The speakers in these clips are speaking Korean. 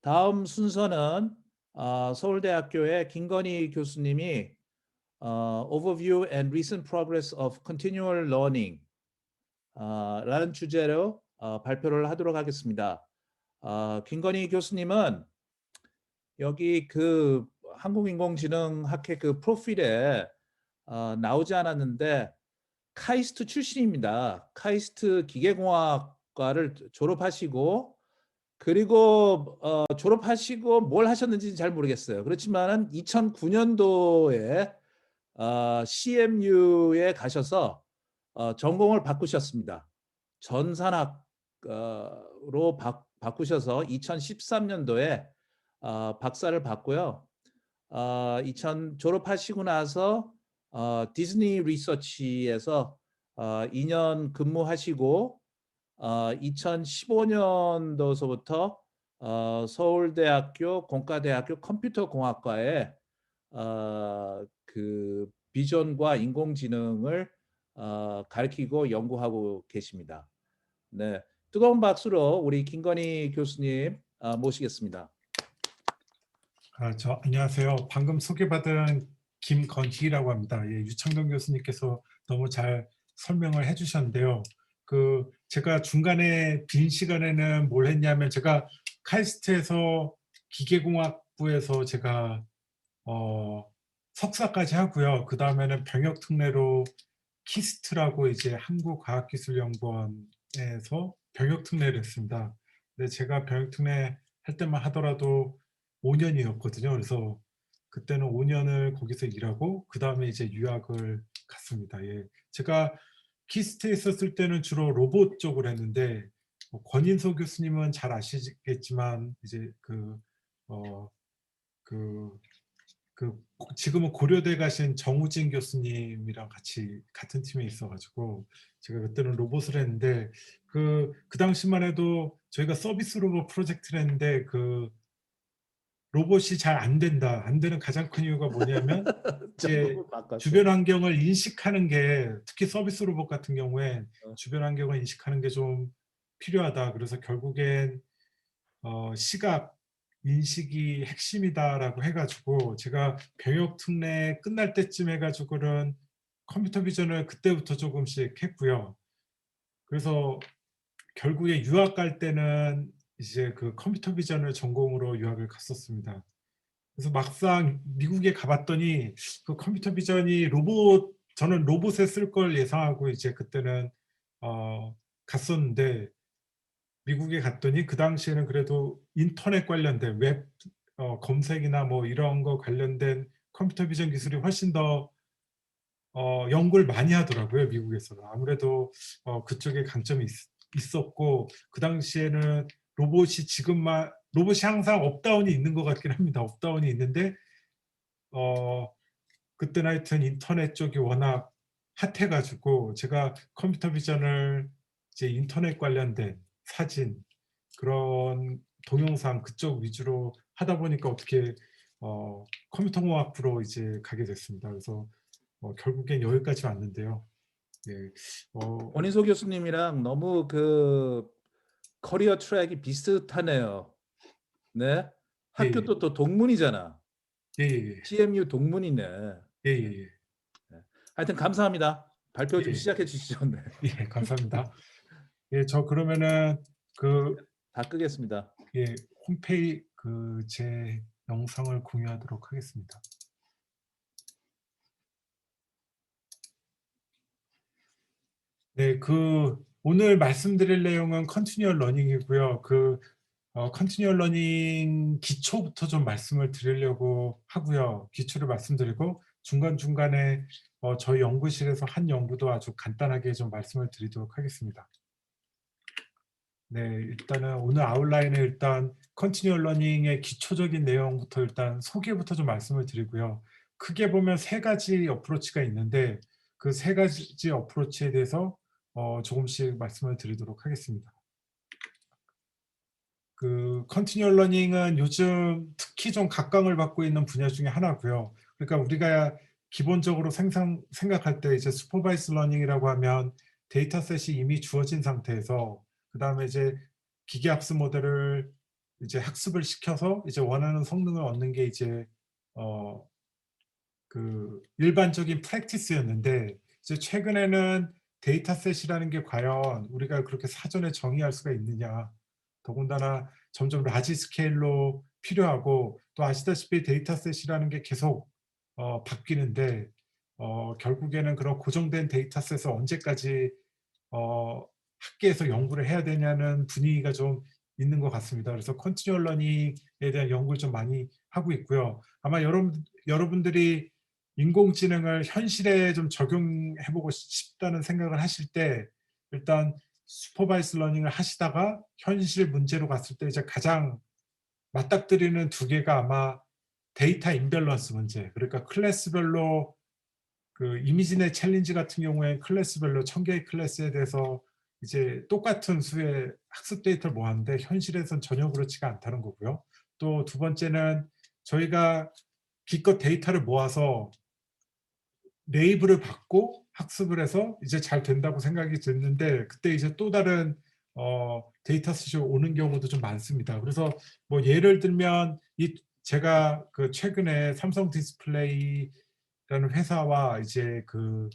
다음 순서는 서울대학교의 김건희 교수님이 Overview and Recent Progress of Continual Learning 라는 주제로 발표를 하도록 하겠습니다. 김건희 교수님은 여기 그 한국인공지능학회 그 프로필에 나오지 않았는데 카이스트 출신입니다. 카이스트 기계공학과를 졸업하시고 그리고 졸업하시고 뭘 하셨는지 잘 모르겠어요. 그렇지만은 2009년도에 CMU에 가셔서 전공을 바꾸셨습니다. 전산학으로 바꾸셔서 2013년도에 박사를 받고요. 졸업하시고 나서 디즈니 리서치에서 2년 근무하시고 2015년도서부터 서울대학교 공과대학교 컴퓨터공학과에 그 비전과 인공지능을 가르치고 연구하고 계십니다. 네, 뜨거운 박수로 우리 김건희 교수님 모시겠습니다. 안녕하세요. 방금 소개받은 김건희라고 합니다. 예, 유창동 교수님께서 너무 잘 설명을 해주셨는데요. 제가 중간에 빈 시간에는 뭘 했냐면 제가 카이스트에서 기계공학부에서 제가 석사까지 하고요. 그 다음에는 병역특례로 키스트라고 이제 한국과학기술연구원에서 병역특례를 했습니다. 근데 제가 병역특례 할 때만 하더라도 5년이었거든요. 그래서 그때는 5년을 거기서 일하고 그 다음에 이제 유학을 갔습니다. 예. 제가 키스트에 있었을 때는 주로 로봇 쪽을 했는데 권인소 교수님은 잘 아시겠지만 이제 지금은 고려대 가신 정우진 교수님이랑 같은 팀에 있어가지고 제가 그때는 로봇을 했는데 그 당시만 해도 저희가 서비스 로봇 프로젝트를 했는데 로봇이 잘 안 되는 가장 큰 이유가 뭐냐면 이제 주변 환경을 인식하는 게 특히 서비스 로봇 같은 경우에 주변 환경을 인식하는 게 좀 필요하다. 그래서 결국엔 시각 인식이 핵심이다라고 해가지고 제가 병역특례 끝날 때쯤 해가지고는 컴퓨터 비전을 그때부터 조금씩 했고요. 그래서 결국에 유학 갈 때는 이제 그 컴퓨터 비전을 전공으로 유학을 갔었습니다. 그래서 막상 미국에 가봤더니 그 컴퓨터 비전이 저는 로봇에 쓸 걸 예상하고 이제 그때는 갔었는데 미국에 갔더니 그 당시에는 그래도 인터넷 관련된 웹 검색이나 뭐 이런 거 관련된 컴퓨터 비전 기술이 훨씬 더 연구를 많이 하더라고요. 미국에서는. 아무래도 그쪽에 강점이 있었고 그 당시에는 로봇이 항상 업다운이 있는 것 같긴 합니다. 업다운이 있는데 그때는 하여튼 인터넷 쪽이 워낙 핫해가지고 제가 컴퓨터 비전을 이제 인터넷 관련된 사진 그런 동영상 그쪽 위주로 하다 보니까 어떻게 컴퓨터공학부로 이제 가게 됐습니다. 그래서 결국엔 여기까지 왔는데요. 예, 권인소 교수님이랑 너무 그 커리어 트랙이 비슷하네요. 네, 학교도 또 동문이잖아. CMU 동문이네. 예. 하여튼 감사합니다. 발표 좀 시작해 주시죠. 네. 예, 감사합니다. 예, 저 그러면은 다 끄겠습니다. 예, 홈페이지 제 영상을 공유하도록 하겠습니다. 네, 오늘 말씀드릴 내용은 컨티뉴얼 러닝이고요. 컨티뉴얼 러닝 기초부터 좀 말씀을 드리려고 하고요. 기초를 말씀드리고 중간중간에 저희 연구실에서 한 연구도 아주 간단하게 좀 말씀을 드리도록 하겠습니다. 네, 일단은 오늘 아웃라인에 일단 컨티뉴얼 러닝의 기초적인 내용부터 일단 소개부터 좀 말씀을 드리고요. 크게 보면 세 가지 어프로치가 있는데 그 세 가지 어프로치에 대해서 조금씩 말씀을 드리도록 하겠습니다. 컨티뉴얼 러닝은 요즘 특히 좀 각광을 받고 있는 분야 중에 하나고요. 그러니까 우리가 기본적으로 생각할 때 이제 슈퍼바이스 러닝이라고 하면 데이터셋이 이미 주어진 상태에서 그 다음에 이제 기계학습 모델을 이제 학습을 시켜서 이제 원하는 성능을 얻는 게 이제 그 일반적인 프랙티스였는데, 이제 최근에는 데이터셋이라는 게 과연 우리가 그렇게 사전에 정의할 수가 있느냐, 더군다나 점점 라지 스케일로 필요하고, 또 아시다시피 데이터셋이라는 게 계속 바뀌는데 결국에는 그런 고정된 데이터셋을 언제까지 학계에서 연구를 해야 되냐는 분위기가 좀 있는 것 같습니다. 그래서 컨티뉴얼 러닝에 대한 연구를 좀 많이 하고 있고요. 아마 여러분들이 인공지능을 현실에 좀 적용해보고 싶다는 생각을 하실 때, 일단 슈퍼바이스 러닝을 하시다가 현실 문제로 갔을 때 이제 가장 맞닥뜨리는 두 개가 아마 데이터 임밸런스 문제, 그러니까 클래스별로 그 이미지넷 챌린지 같은 경우에 클래스별로 1000개의 클래스에 대해서 이제 똑같은 수의 학습 데이터를 모았는데 현실에선 전혀 그렇지가 않다는 거고요. 또 두 번째는 저희가 기껏 데이터를 모아서 레이블을 받고 학습을 해서 이제 잘 된다고 생각이 드는데, 그때 이제 또 다른 데이터셋이 오는 경우도 좀 많습니다. 그래서 뭐 예를 들면 제가 그 최근에 삼성 디스플레이라는 회사와 이제 그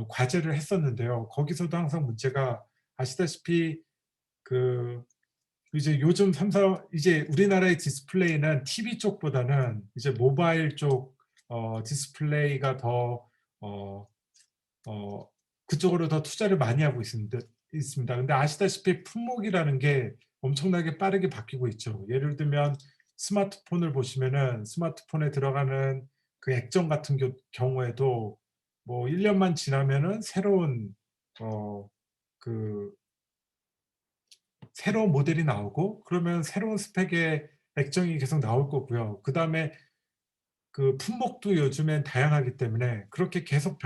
과제를 했었는데요. 거기서도 항상 문제가, 아시다시피 그 이제 요즘 이제 우리나라의 디스플레이는 TV 쪽보다는 이제 모바일 쪽 디스플레이가 더 그쪽으로 더 투자를 많이 하고 있습니다. 근데 아시다시피 품목이라는 게 엄청나게 빠르게 바뀌고 있죠. 예를 들면 스마트폰을 보시면은 스마트폰에 들어가는 그 액정 같은 경우에도 뭐 1년만 지나면은 그 새로운 모델이 나오고, 그러면 새로운 스펙의 액정이 계속 나올 거고요. 그 다음에 그 품목도 요즘엔 다양하기 때문에 그렇게 계속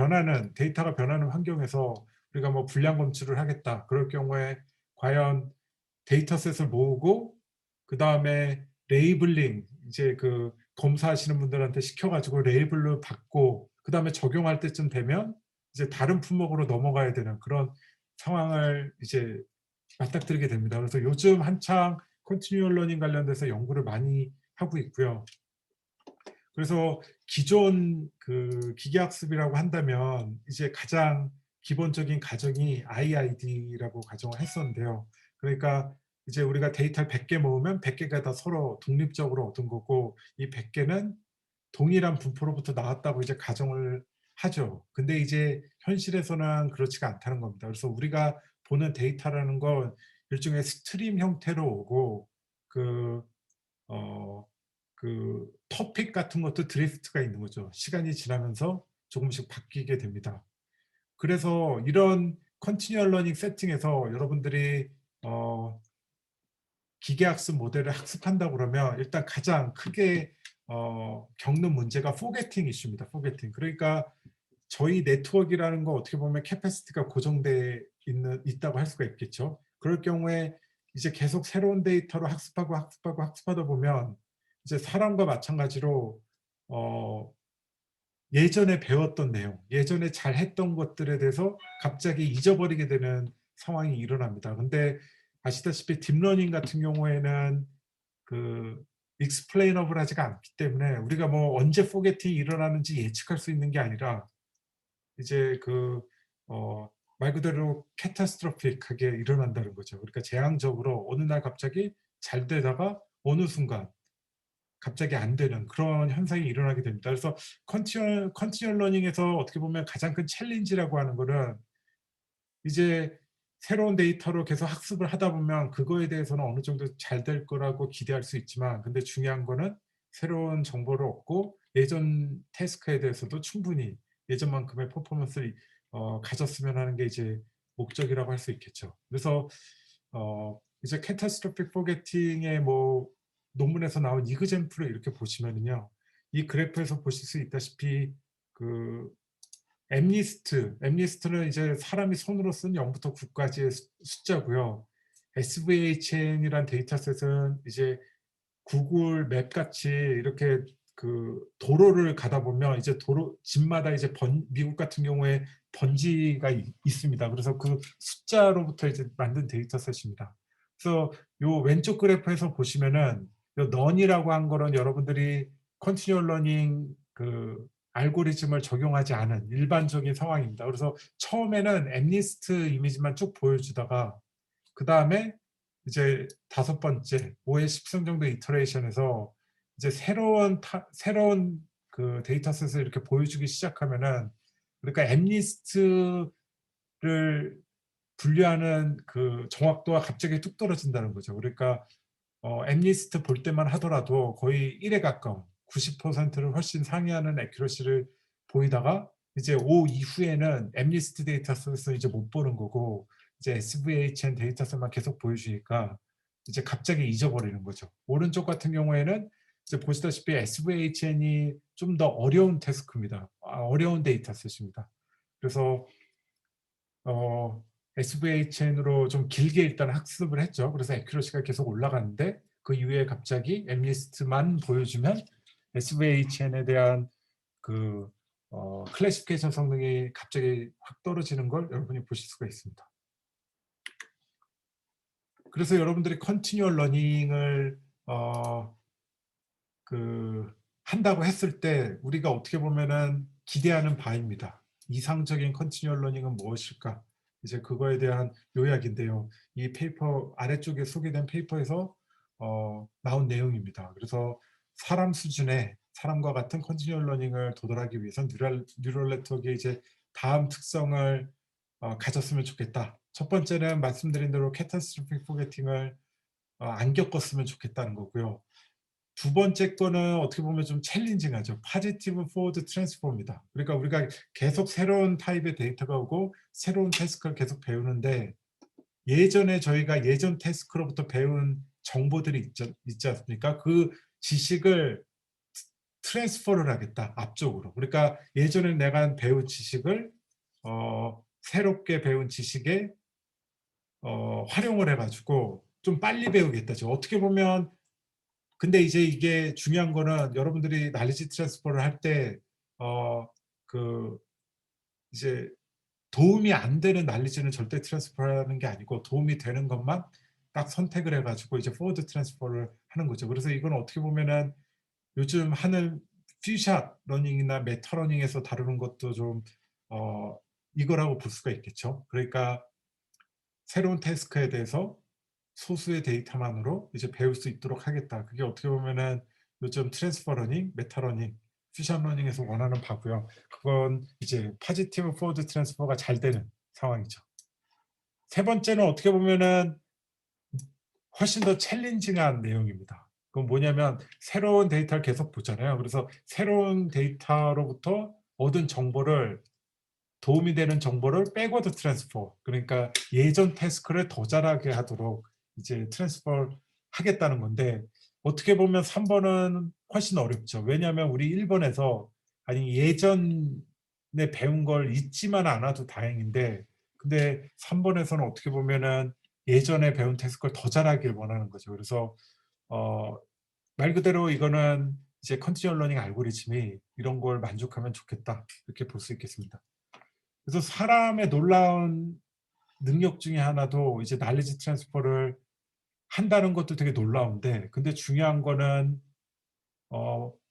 데이터가 변하는 환경에서 우리가 뭐 불량 검출을 하겠다, 그럴 경우에 과연 데이터셋을 모으고 그 다음에 레이블링, 이제 그 검사하시는 분들한테 시켜가지고 레이블로 받고 그 다음에 적용할 때쯤 되면 이제 다른 품목으로 넘어가야 되는 그런 상황을 이제 맞닥뜨리게 됩니다. 그래서 요즘 한창 컨티뉴얼 러닝 관련돼서 연구를 많이 하고 있고요. 그래서 기존 그 기계학습이라고 한다면 이제 가장 기본적인 가정이 IID라고 가정을 했었는데요. 그러니까 이제 우리가 데이터를 100개 모으면 100개가 다 서로 독립적으로 얻은 거고, 이 100개는 동일한 분포로부터 나왔다고 이제 가정을 하죠. 근데 이제 현실에서는 그렇지가 않다는 겁니다. 그래서 우리가 보는 데이터라는 건 일종의 스트림 형태로 오고, 그 토픽 같은 것도 드리프트가 있는 거죠. 시간이 지나면서 조금씩 바뀌게 됩니다. 그래서 이런 컨티뉴얼 러닝 세팅에서 여러분들이 기계학습 모델을 학습한다고 그러면 일단 가장 크게 겪는 문제가 포게팅 이슈입니다. 포게팅. 그러니까 저희 네트워크라는 거 어떻게 보면 캐패시티가 고정돼 있다고 할 수가 있겠죠. 그럴 경우에 이제 계속 새로운 데이터로 학습하다 보면 이제 사람과 마찬가지로 예전에 배웠던 내용, 예전에 잘했던 것들에 대해서 갑자기 잊어버리게 되는 상황이 일어납니다. 근데 아시다시피 딥러닝 같은 경우에는 그 익스플레이너블하지가 않기 때문에 우리가 뭐 언제 포게팅이 일어나는지 예측할 수 있는 게 아니라 이제 말 그대로 캐타스트로픽하게 일어난다는 거죠. 그러니까 재앙적으로 어느 날 갑자기 잘 되다가 어느 순간 갑자기 안 되는 그런 현상이 일어나게 됩니다. 그래서 컨티뉴얼 러닝에서 어떻게 보면 가장 큰 챌린지라고 하는 거는 이제 새로운 데이터로 계속 학습을 하다 보면 그거에 대해서는 어느 정도 잘 될 거라고 기대할 수 있지만, 근데 중요한 거는 새로운 정보를 얻고 예전 태스크에 대해서도 충분히 예전만큼의 퍼포먼스를 가졌으면 하는 게 이제 목적이라고 할 수 있겠죠. 그래서 이제 캐타스트로픽 포게팅의 뭐 논문에서 나온 이그젬플을 이렇게 보시면은요, 이 그래프에서 보실 수 있다시피 그 엠리스트는 이제 사람이 손으로 쓴 0부터 9까지의 숫자고요. SVHN이란 데이터셋은 이제 구글 맵 같이 이렇게 그 도로를 가다 보면 이제 집마다 이제 미국 같은 경우에 번지가 있습니다. 그래서 그 숫자로부터 이제 만든 데이터셋입니다. 그래서 요 왼쪽 그래프에서 보시면은 요 넌이라고 한 거는 여러분들이 컨티뉴얼 러닝 그 알고리즘을 적용하지 않은 일반적인 상황입니다. 그래서 처음에는 MNIST 이미지만 쭉 보여주다가 그 다음에 이제 5번째 5의 10승 정도 이터레이션에서 이제 새로운 그 데이터셋을 이렇게 보여주기 시작하면은, 그러니까 MNIST를 분류하는 그 정확도가 갑자기 뚝 떨어진다는 거죠. 그러니까 MNIST 볼 때만 하더라도 거의 1에 가까운 90%를 훨씬 상회하는 애큐러시를 보이다가 이제 5 이후에는 MNIST 데이터셋을 이제 못 보는 거고 이제 SVHN 데이터셋만 계속 보여주니까 이제 갑자기 잊어버리는 거죠. 오른쪽 같은 경우에는 이제 보시다시피 SVHN이 좀 더 어려운 태스크입니다. 어려운 데이터셋입니다. 그래서 SVHN으로 좀 길게 일단 학습을 했죠. 그래서 애큐러시가 계속 올라가는데 그 이후에 갑자기 MNIST만 보여주면 SVHN에 대한 그 클래시피케이션 성능이 갑자기 확 떨어지는 걸 여러분이 보실 수가 있습니다. 그래서 여러분들이 컨티뉴얼 러닝을 한다고 했을 때 우리가 어떻게 보면은 기대하는 바입니다. 이상적인 컨티뉴얼 러닝은 무엇일까? 이제 그거에 대한 요약인데요. 이 페이퍼 아래쪽에 소개된 페이퍼에서 나온 내용입니다. 그래서 사람 수준의 사람과 같은 컨티뉴얼 러닝을 도달하기 위해선 뉴럴 네트워크의 이제 다음 특성을 가졌으면 좋겠다. 첫 번째는 말씀드린 대로 캐타스트로픽 포게팅을 안 겪었으면 좋겠다는 거고요. 두 번째 거는 어떻게 보면 좀 챌린징하죠. 파지티브 포워드 트랜스포입니다. 그러니까 우리가 계속 새로운 타입의 데이터가 오고 새로운 태스크를 계속 배우는데 예전에 저희가 예전 태스크로부터 배운 정보들이 있지 않습니까? 그 지식을 트랜스퍼를 하겠다, 앞쪽으로. 그러니까 예전에 내가 배운 지식을 새롭게 배운 지식에 활용을 해가지고 좀 빨리 배우겠다. 어떻게 보면 근데 이제 이게 중요한 거는 여러분들이 날리지 트랜스퍼를 할 때 이제 도움이 안 되는 날리지는 절대 트랜스퍼하는 게 아니고 도움이 되는 것만 딱 선택을 해가지고 이제 포워드 트랜스퍼를 하는 거죠. 그래서 이건 어떻게 보면은 요즘 하는 퓨샷 러닝이나 메타 러닝에서 다루는 것도 좀 이거라고 볼 수가 있겠죠. 그러니까 새로운 태스크에 대해서 소수의 데이터만으로 이제 배울 수 있도록 하겠다. 그게 어떻게 보면은 요즘 트랜스퍼 러닝, 메타 러닝, 퓨전 러닝에서 원하는 바고요. 그건 이제 포지티브 포워드 트랜스퍼가 잘 되는 상황이죠. 세 번째는 어떻게 보면은 훨씬 더 챌린징한 내용입니다. 그건 뭐냐면 새로운 데이터를 계속 보잖아요. 그래서 새로운 데이터로부터 얻은 정보를 도움이 되는 정보를 백워드 트랜스퍼, 그러니까 예전 태스크를 더 잘하게 하도록 이제 트랜스퍼 하겠다는 건데 어떻게 보면 3번은 훨씬 어렵죠. 왜냐하면 우리 1번에서 아니 예전에 배운 걸 잊지만 않아도 다행인데 근데 3번에서는 어떻게 보면은 예전에 배운 태스크를 더 잘하길 원하는 거죠. 그래서 말 그대로 이거는 이제 컨티뉴얼 러닝 알고리즘이 이런 걸 만족하면 좋겠다 이렇게 볼 수 있겠습니다. 그래서 사람의 놀라운 능력 중에 하나도 이제 날리지 트랜스퍼를 한다는 것도 되게 놀라운데 근데 중요한 거는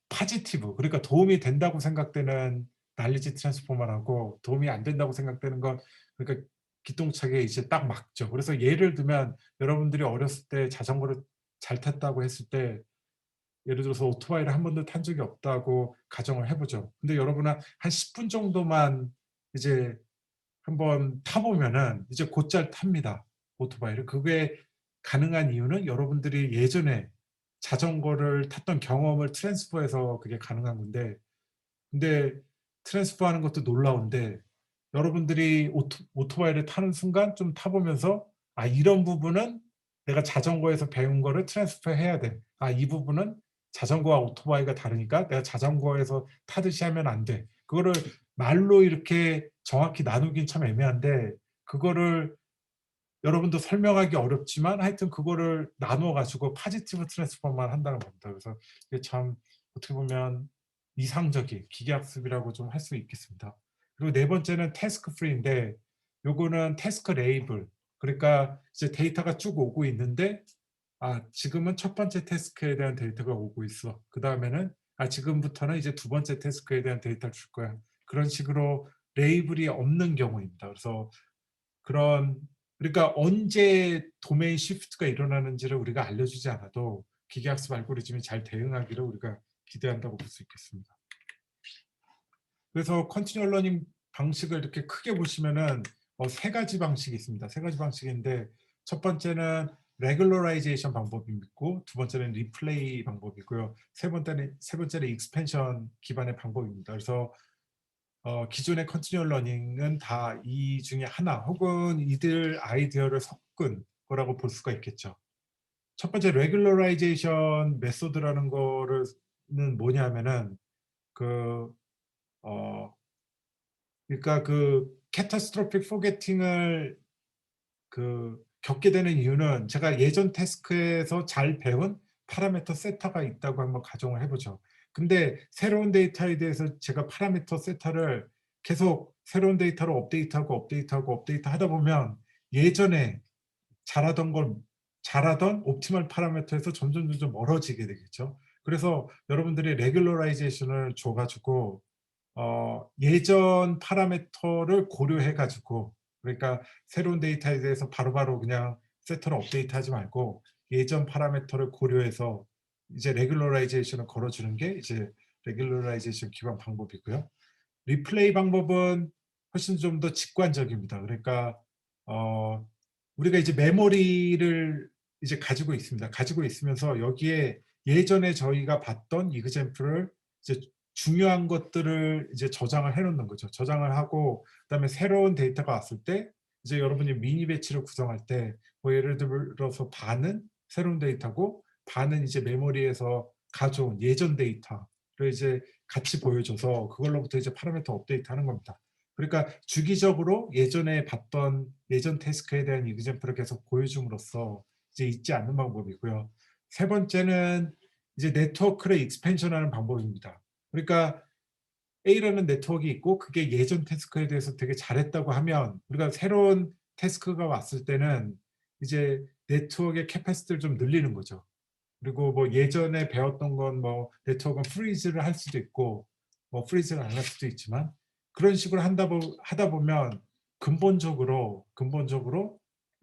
파지티브 그러니까 도움이 된다고 생각되는 날리지 트랜스퍼만 하고 도움이 안 된다고 생각되는 건 그러니까 기똥차게 이제 딱 막죠. 그래서 예를 들면 여러분들이 어렸을 때 자전거를 잘 탔다고 했을 때 예를 들어서 오토바이를 한 번도 탄 적이 없다고 가정을 해보죠. 근데 여러분은 한 10분 정도만 이제 한번 타보면은 이제 곧잘 탑니다. 오토바이를. 그게 가능한 이유는 여러분들이 예전에 자전거를 탔던 경험을 트랜스퍼해서 그게 가능한 건데 근데 트랜스퍼하는 것도 놀라운데 여러분들이 오토바이를 타는 순간 좀 타보면서 아 이런 부분은 내가 자전거에서 배운 거를 트랜스퍼 해야 돼. 아 이 부분은 자전거와 오토바이가 다르니까 내가 자전거에서 타듯이 하면 안 돼. 그거를 말로 이렇게 정확히 나누긴 참 애매한데 그거를 여러분도 설명하기 어렵지만 하여튼 그거를 나누어 가지고 파지티브 트랜스퍼만 한다는 겁니다. 그래서 이게 참 어떻게 보면 이상적인 기계학습이라고 좀 할 수 있겠습니다. 그리고 네 번째는 태스크 프리인데 요거는 태스크 레이블 그러니까 이제 데이터가 쭉 오고 있는데 지금은 첫 번째 태스크에 대한 데이터가 오고 있어. 그 다음에는 지금부터는 이제 두 번째 태스크에 대한 데이터를 줄 거야. 그런 식으로 레이블이 없는 경우입니다. 그래서 그러니까 언제 도메인 시프트가 일어나는지를 우리가 알려주지 않아도 기계학습 알고리즘이 잘 대응하기를 우리가 기대한다고 볼 수 있겠습니다. 그래서 컨티뉴얼 러닝 방식을 이렇게 크게 보시면은 세 가지 방식이 있습니다. 세 가지 방식인데 첫 번째는 레귤러라이제이션 방법이 있고 두 번째는 리플레이 방법이고요. 세 번째는 익스펜션 기반의 방법입니다. 그래서 기존의 컨티뉴얼 러닝은 다 이 중에 하나 혹은 이들 아이디어를 섞은 거라고 볼 수가 있겠죠. 첫 번째 레귤러라이제이션 메소드라는 거는 뭐냐면은 그러니까 캐타스트로픽 포게팅을 겪게 되는 이유는 제가 예전 태스크에서 잘 배운 파라미터 세터가 있다고 한번 가정을 해보죠. 근데 새로운 데이터에 대해서 제가 파라미터 세터를 계속 새로운 데이터로 업데이트하고 하다 보면 예전에 잘하던 옵티멀 파라미터에서 점점 멀어지게 되겠죠. 그래서 여러분들이 레귤러라이제이션을 줘가지고 예전 파라미터를 고려해가지고 그러니까 새로운 데이터에 대해서 바로바로 그냥 세터를 업데이트하지 말고 예전 파라미터를 고려해서 이제 레귤러라이제이션을 걸어주는 게 이제 레귤러라이제이션 기반 방법이고요. 리플레이 방법은 훨씬 좀 더 직관적입니다. 그러니까 우리가 이제 메모리를 이제 가지고 있습니다. 가지고 있으면서 여기에 예전에 저희가 봤던 이그젬플을 이제 중요한 것들을 이제 저장을 해놓는 거죠. 저장을 하고 그다음에 새로운 데이터가 왔을 때 이제 여러분이 미니 배치를 구성할 때 뭐 예를 들어서 반은 새로운 데이터고 반은 이제 메모리에서 가져온 예전 데이터를 이제 같이 보여줘서 그걸로부터 이제 파라미터 업데이트하는 겁니다. 그러니까 주기적으로 예전에 봤던 예전 태스크에 대한 이그젬플을 계속 보여줌으로써 이제 잊지 않는 방법이고요. 세 번째는 이제 네트워크를 익스펜션하는 방법입니다. 그러니까 A라는 네트워크가 있고 그게 예전 태스크에 대해서 되게 잘했다고 하면 우리가 새로운 태스크가 왔을 때는 이제 네트워크의 캐패시티를 좀 늘리는 거죠. 그리고 뭐 예전에 배웠던 건 뭐 네트워크는 프리즈를 할 수도 있고 뭐 프리즈를 안 할 수도 있지만 그런 식으로 하다 보면 근본적으로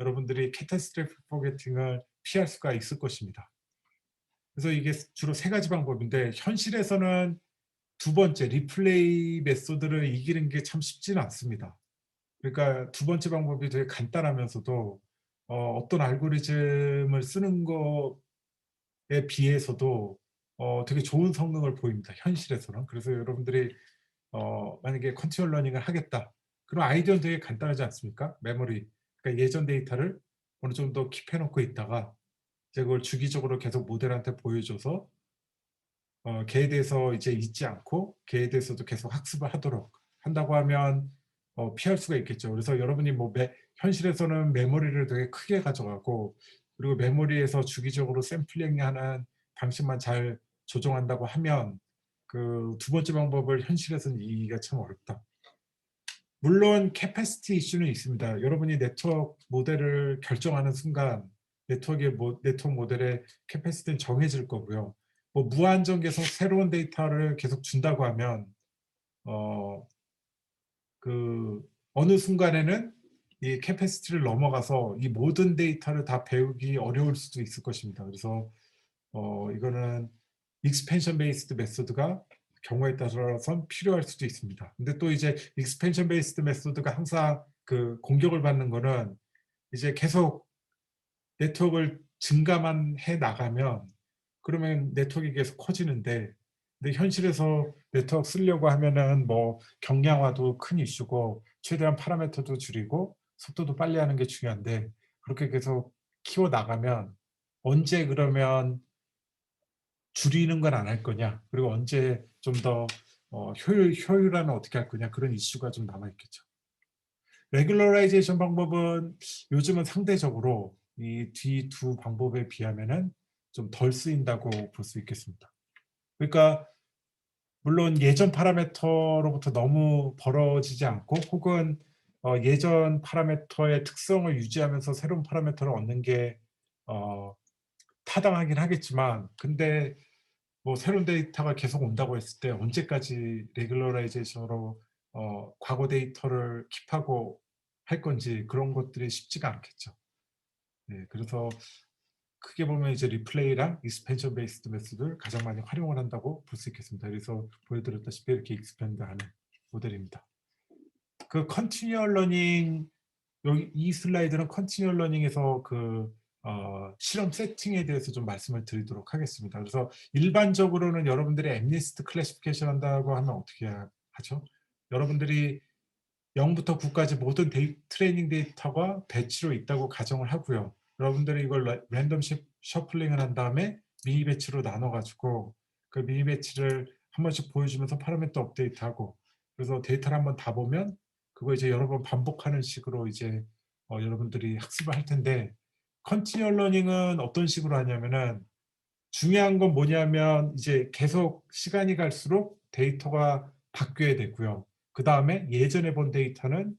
여러분들이 캐타스트로픽 포게팅을 피할 수가 있을 것입니다. 그래서 이게 주로 세 가지 방법인데 현실에서는 두 번째 리플레이 메소드를 이기는 게 참 쉽지는 않습니다. 그러니까 두 번째 방법이 되게 간단하면서도 어떤 알고리즘을 쓰는 거에 비해서도 되게 좋은 성능을 보입니다. 현실에서는. 그래서 여러분들이 만약에 컨티뉴얼 러닝을 하겠다. 그럼 아이디어는 되게 간단하지 않습니까? 메모리. 그러니까 예전 데이터를 어느 정도 킵해놓고 있다가 이제 그걸 주기적으로 계속 모델한테 보여줘서 걔에 대해서 이제 잊지 않고 걔에 대해서도 계속 학습을 하도록 한다고 하면 피할 수가 있겠죠. 그래서 여러분이 뭐 현실에서는 메모리를 되게 크게 가져가고 그리고 메모리에서 주기적으로 샘플링하는 방식만 잘 조정한다고 하면 그 두 번째 방법을 현실에서는 이기가 참 어렵다. 물론 캐패시티 이슈는 있습니다. 여러분이 네트워크 모델을 결정하는 순간 네트워크 모델의 캐패시티는 정해질 거고요. 뭐 무한정 계속 새로운 데이터를 계속 준다고 하면 어느 순간에는 이 캐패시티를 넘어가서 이 모든 데이터를 다 배우기 어려울 수도 있을 것입니다. 그래서 이거는 익스펜션 베이스드 메소드가 경우에 따라서는 필요할 수도 있습니다. 근데 또 이제 익스펜션 베이스드 메소드가 항상 그 공격을 받는 거는 이제 계속 네트워크를 증가만 해 나가면 그러면 네트워크가 계속 커지는데 근데 현실에서 네트워크 쓰려고 하면은 뭐 경량화도 큰 이슈고 최대한 파라미터도 줄이고 속도도 빨리 하는 게 중요한데 그렇게 계속 키워 나가면 언제 그러면 줄이는 건 안 할 거냐 그리고 언제 좀 더 효율화는 어떻게 할 거냐 그런 이슈가 좀 남아 있겠죠. 레귤러라이제이션 방법은 요즘은 상대적으로 이 뒤 두 방법에 비하면은 좀 덜 쓰인다고 볼 수 있겠습니다. 그러니까 물론 예전 파라미터로부터 너무 벌어지지 않고 혹은 예전 파라미터의 특성을 유지하면서 새로운 파라미터를 얻는 게 타당하긴 하겠지만, 근데 뭐 새로운 데이터가 계속 온다고 했을 때 언제까지 레귤러라이제이션으로 과거 데이터를 킵하고 할 건지 그런 것들이 쉽지가 않겠죠. 네, 그래서 크게 보면 이제 리플레이랑 익스펜션 베이스드 메소드를 가장 많이 활용을 한다고 볼 수 있겠습니다. 그래서 보여드렸다시피 이렇게 익스펜드하는 모델입니다. 그 컨티뉴얼 러닝, 여기 이 슬라이드는 컨티뉴얼 러닝에서 그 실험 세팅에 대해서 좀 말씀을 드리도록 하겠습니다. 그래서 일반적으로는 여러분들이 엠니스트 클래시피케이션 한다고 하면 어떻게 하죠? 여러분들이 0부터 9까지 모든 트레이닝 데이터가 배치로 있다고 가정을 하고요. 여러분들이 이걸 랜덤 셔플링을 한 다음에 미니 배치로 나눠가지고 그 미니 배치를 한 번씩 보여주면서 파라미터 업데이트하고, 그래서 데이터를 한번 다 보면 그거 이제 여러 번 반복하는 식으로 이제 여러분들이 학습을 할 텐데, 컨티뉴얼 러닝은 어떤 식으로 하냐면은, 중요한 건 뭐냐면 이제 계속 시간이 갈수록 데이터가 바뀌어야 되고요. 그 다음에 예전에 본 데이터는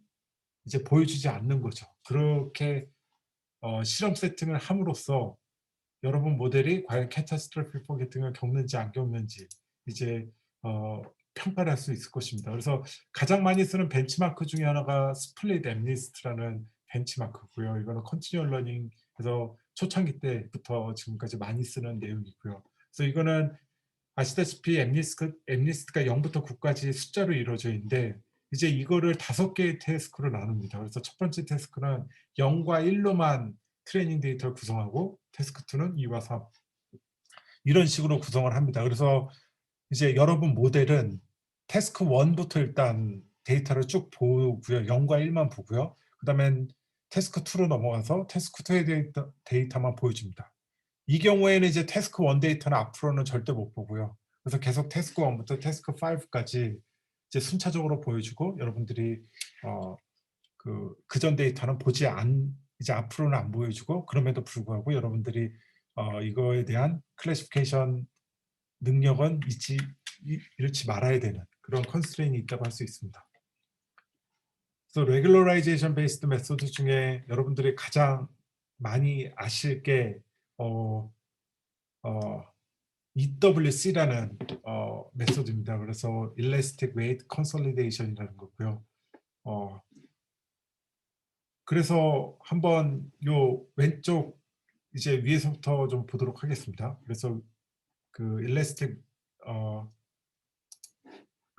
이제 보여주지 않는 거죠. 그렇게 실험 세팅을 함으로써 여러분 모델이 과연 캐타스트로픽 포게팅을 겪는지 안 겪는지 이제 평가를 할 수 있을 것입니다. 그래서 가장 많이 쓰는 벤치마크 중에 하나가 스플릿 엠니스트라는 벤치마크고요. 이거는 컨티뉴얼 러닝에서 초창기 때부터 지금까지 많이 쓰는 내용이고요. 그래서 이거는 아시다시피 엠니스트가 0부터 9까지 숫자로 이루어져 있는데, 이제 이거를 5개의 태스크로 나눕니다. 그래서 첫 번째 태스크는 0과 1로만 트레이닝 데이터를 구성하고, 태스크 2는 2와 3 이런 식으로 구성을 합니다. 그래서 이제 여러분 모델은 태스크 1부터 일단 데이터를 쭉 보고요. 0과 1만 보고요. 그 다음엔 태스크 2로 넘어가서 태스크 2의 데이터만 보여줍니다. 이 경우에는 이제 태스크 1 데이터는 앞으로는 절대 못 보고요. 그래서 계속 태스크 1부터 태스크 5까지 이제 순차적으로 보여주고, 여러분들이 그전 데이터는 이제 앞으로는 안 보여주고, 그럼에도 불구하고 여러분들이 이거에 대한 클래시피케이션 능력은 잃지 말아야 되는 그런 컨스트레인이 있다고 할 수 있습니다. 그래서 레귤러라이제이션 베이스드 메소드 중에 여러분들이 가장 많이 아실 게 EWC라는 메소드입니다. 그래서 Elastic Weight Consolidation이라는 거고요. 그래서 한번 요 왼쪽 이제 위에서부터 좀 보도록 하겠습니다. 그래서 그 Elastic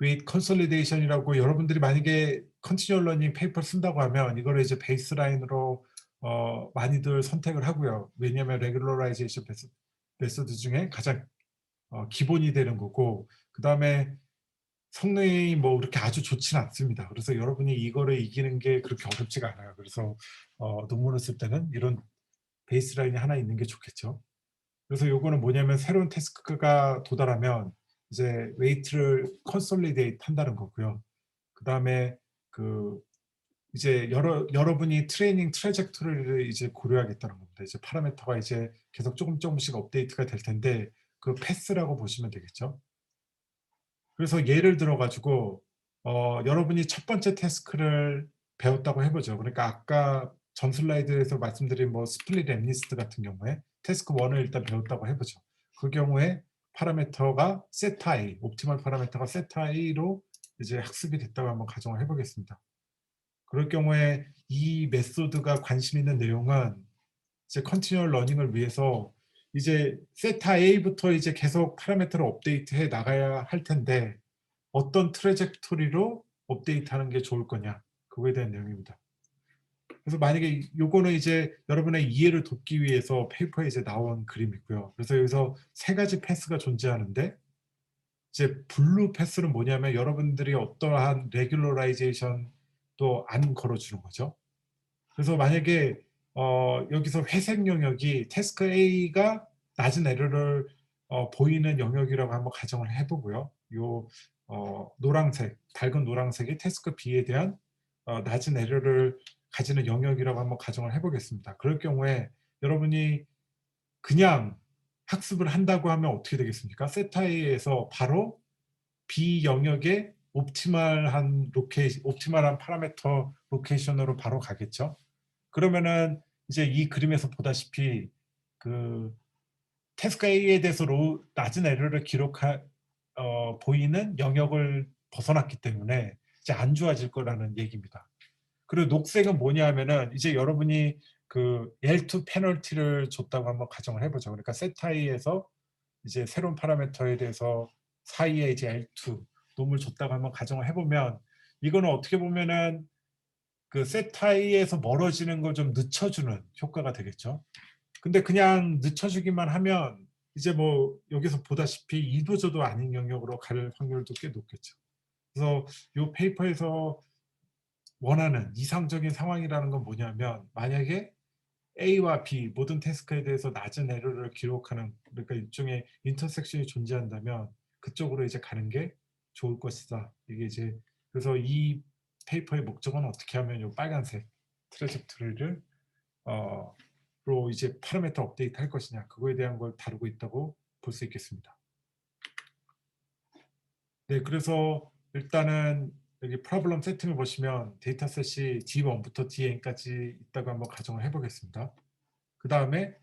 Weight Consolidation이라고, 여러분들이 만약에 컨티뉴얼 러닝 페이퍼를 쓴다고 하면 이거를 이제 베이스라인으로 많이들 선택을 하고요. 왜냐하면 레귤러라이제이션 메소드 중에 가장 기본이 되는 거고, 그 다음에 성능이 뭐 그렇게 아주 좋지는 않습니다. 그래서 여러분이 이거를 이기는 게 그렇게 어렵지가 않아요. 그래서 논문을 쓸 때는 이런 베이스라인이 하나 있는 게 좋겠죠. 그래서 요거는 뭐냐면, 새로운 태스크가 도달하면 이제 웨이트를 컨솔리데이트 한다는 거고요. 그 다음에 이제 여러분이 트레이닝 트래젝토리를 이제 고려하겠다는 겁니다. 이제 파라미터가 이제 계속 조금씩 업데이트가 될 텐데, 그 패스라고 보시면 되겠죠. 그래서 예를 들어 가지고 여러분이 첫 번째 태스크를 배웠다고 해보죠. 그러니까 아까 전 슬라이드에서 말씀드린 뭐 스플릿 엠니스트 같은 경우에 태스크 1을 일단 배웠다고 해보죠. 그 경우에 파라미터가 세타 A, 옵티멀 파라미터가 세타 A로 이제 학습이 됐다고 한번 가정을 해보겠습니다. 그럴 경우에 이 메소드가 관심 있는 내용은 이제 컨티뉴얼 러닝을 위해서 이제 세타 A부터 이제 계속 파라미터를 업데이트해 나가야 할 텐데, 어떤 트래젝토리로 업데이트하는 게 좋을 거냐, 그거에 대한 내용입니다. 그래서 만약에 요거는 이제 여러분의 이해를 돕기 위해서 페이퍼에 이제 나온 그림이고요. 그래서 여기서 3가지 패스가 존재하는데, 이제 블루 패스는 뭐냐면 여러분들이 어떠한 레귤러라이제이션도 안 걸어주는 거죠. 그래서 만약에 여기서 회색 영역이 태스크 A가 낮은 에러를 보이는 영역이라고 한번 가정을 해보고요. 요 노란색, 밝은 노란색이 태스크 B에 대한 낮은 에러를 가지는 영역이라고 한번 가정을 해보겠습니다. 그럴 경우에 여러분이 그냥 학습을 한다고 하면 어떻게 되겠습니까? 세타 A에서 바로 B 영역에 옵티멀한 파라미터 로케이션으로 바로 가겠죠. 그러면은 이제 이 그림에서 보다시피 그 태스크 A에 대해서 낮은 에러를 보이는 영역을 벗어났기 때문에 이제 안 좋아질 거라는 얘기입니다. 그리고 녹색은 뭐냐면은 이제 여러분이 그 L2 페널티를 줬다고 한번 가정을 해보죠. 그러니까 세타이에서 이제 새로운 파라미터에 대해서 사이에 이제 L2 놈을 줬다고 한번 가정을 해보면 이거는 어떻게 보면은 그 세타이에서 멀어지는 걸 좀 늦춰주는 효과가 되겠죠. 근데 그냥 늦춰주기만 하면 이제 뭐 여기서 보다시피 이도저도 아닌 영역으로 갈 확률도 꽤 높겠죠. 그래서 이 페이퍼에서 원하는 이상적인 상황이라는 건 뭐냐면 만약에 A와 B 모든 태스크에 대해서 낮은 에러를 기록하는 그러니까 일종의 인터섹션이 존재한다면 그쪽으로 이제 가는 게 좋을 것이다. 이게 이제 그래서 이 페이퍼의 목적은 어떻게 하면 이 빨간색 트래젝토리를 로 이제 파라미터 업데이트 할 것이냐 그거에 대한 걸 다루고 있다고 볼 수 있겠습니다. 네, 그래서 일단은 여기 프로블럼 세팅을 보시면 데이터셋이 D1부터 DN까지 있다고 한번 가정을 해보겠습니다. 그 다음에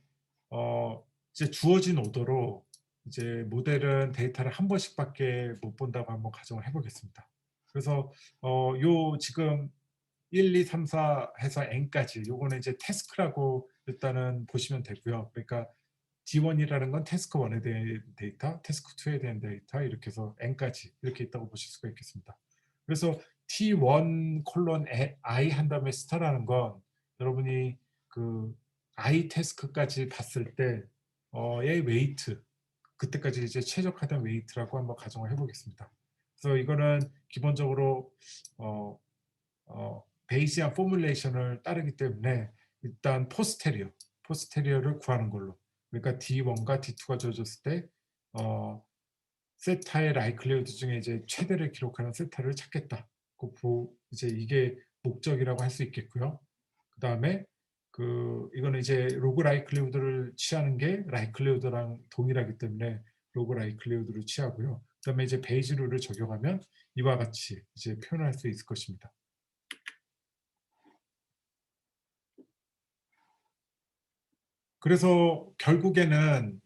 이제 주어진 오더로 이제 모델은 데이터를 한 번씩밖에 못 본다고 한번 가정을 해보겠습니다. 그래서 요 지금 1, 2, 3, 4 해서 n까지 요거는 이제 태스크라고 일단은 보시면 되고요. 그러니까 D1이라는 건 태스크 1에 대한 데이터, 태스크 2에 대한 데이터 이렇게 해서 n까지 이렇게 있다고 보실 수가 있겠습니다. 그래서 T1 콜론 I 한 다음에 스타라는 건 여러분이 그 I 태스크까지 봤을 때의 웨이트 그때까지 이제 최적화된 웨이트라고 한번 가정을 해보겠습니다. 그래서 이거는 기본적으로 베이시한 포뮬레이션을 따르기 때문에 일단 포스테리어를 구하는 걸로 그러니까 D1과 D2가 주어졌을 때 세타의 라이클리후드 중에 이제 최대를 기록하는 세타를 찾겠다. 이제 이게 목적이라고 할 수 있겠고요. 그 다음에 이거는 이제 로그 라이클리후드를 취하는 게 라이클리후드랑 동일하기 때문에 로그 라이클리후드를 취하고요. 그 다음에 이제 베이지 룰을 적용하면 이와 같이 이제 표현할 수 있을 것입니다. 그래서 결국에는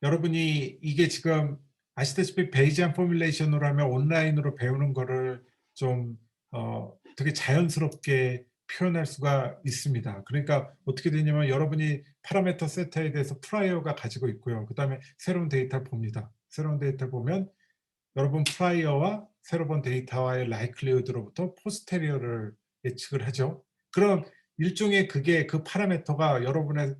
여러분이 이게 지금 아시다시피 베이지안 포뮬레이션으로 하면 온라인으로 배우는 거를 좀 되게 자연스럽게 표현할 수가 있습니다. 그러니까 어떻게 되냐면 여러분이 파라미터 세타에 대해서 프라이어가 가지고 있고요. 그 다음에 새로운 데이터를 봅니다. 새로운 데이터를 보면 여러분 프라이어와 새로 본 데이터와의 라이클리후드로부터 포스테리어를 예측을 하죠. 그럼 일종의 그게 그 파라미터가 여러분의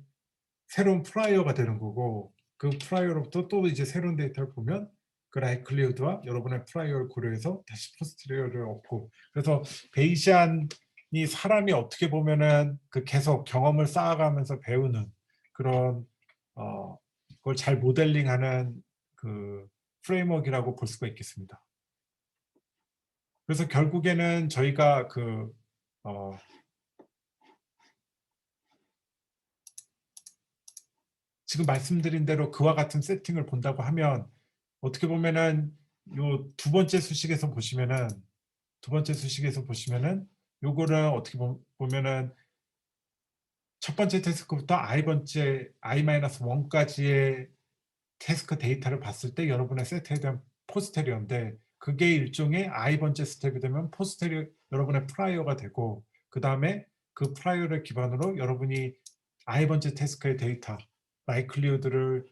새로운 프라이어가 되는 거고 그 프라이어로부터 또 이제 새로운 데이터를 보면 그 라이클리후드와 여러분의 프라이어를 고려해서 다시 포스테리어를 얻고 그래서 베이시안이 사람이 어떻게 보면은 그 계속 경험을 쌓아가면서 배우는 그런 그걸 잘 모델링하는 그 프레임워크라고 볼 수가 있겠습니다. 그래서 결국에는 저희가 지금 말씀드린 대로 그와 같은 세팅을 본다고 하면 어떻게 보면은 요 두 번째 수식에서 보시면은 요거를 어떻게 보면은 첫 번째 태스크부터 i-1까지의 태스크 데이터를 봤을 때 여러분의 세트에 대한 포스테리어인데 그게 일종의 i번째 스텝이 되면 포스테리어 여러분의 프라이어가 되고 그 다음에 그 프라이어를 기반으로 여러분이 i번째 태스크의 라이클리후드를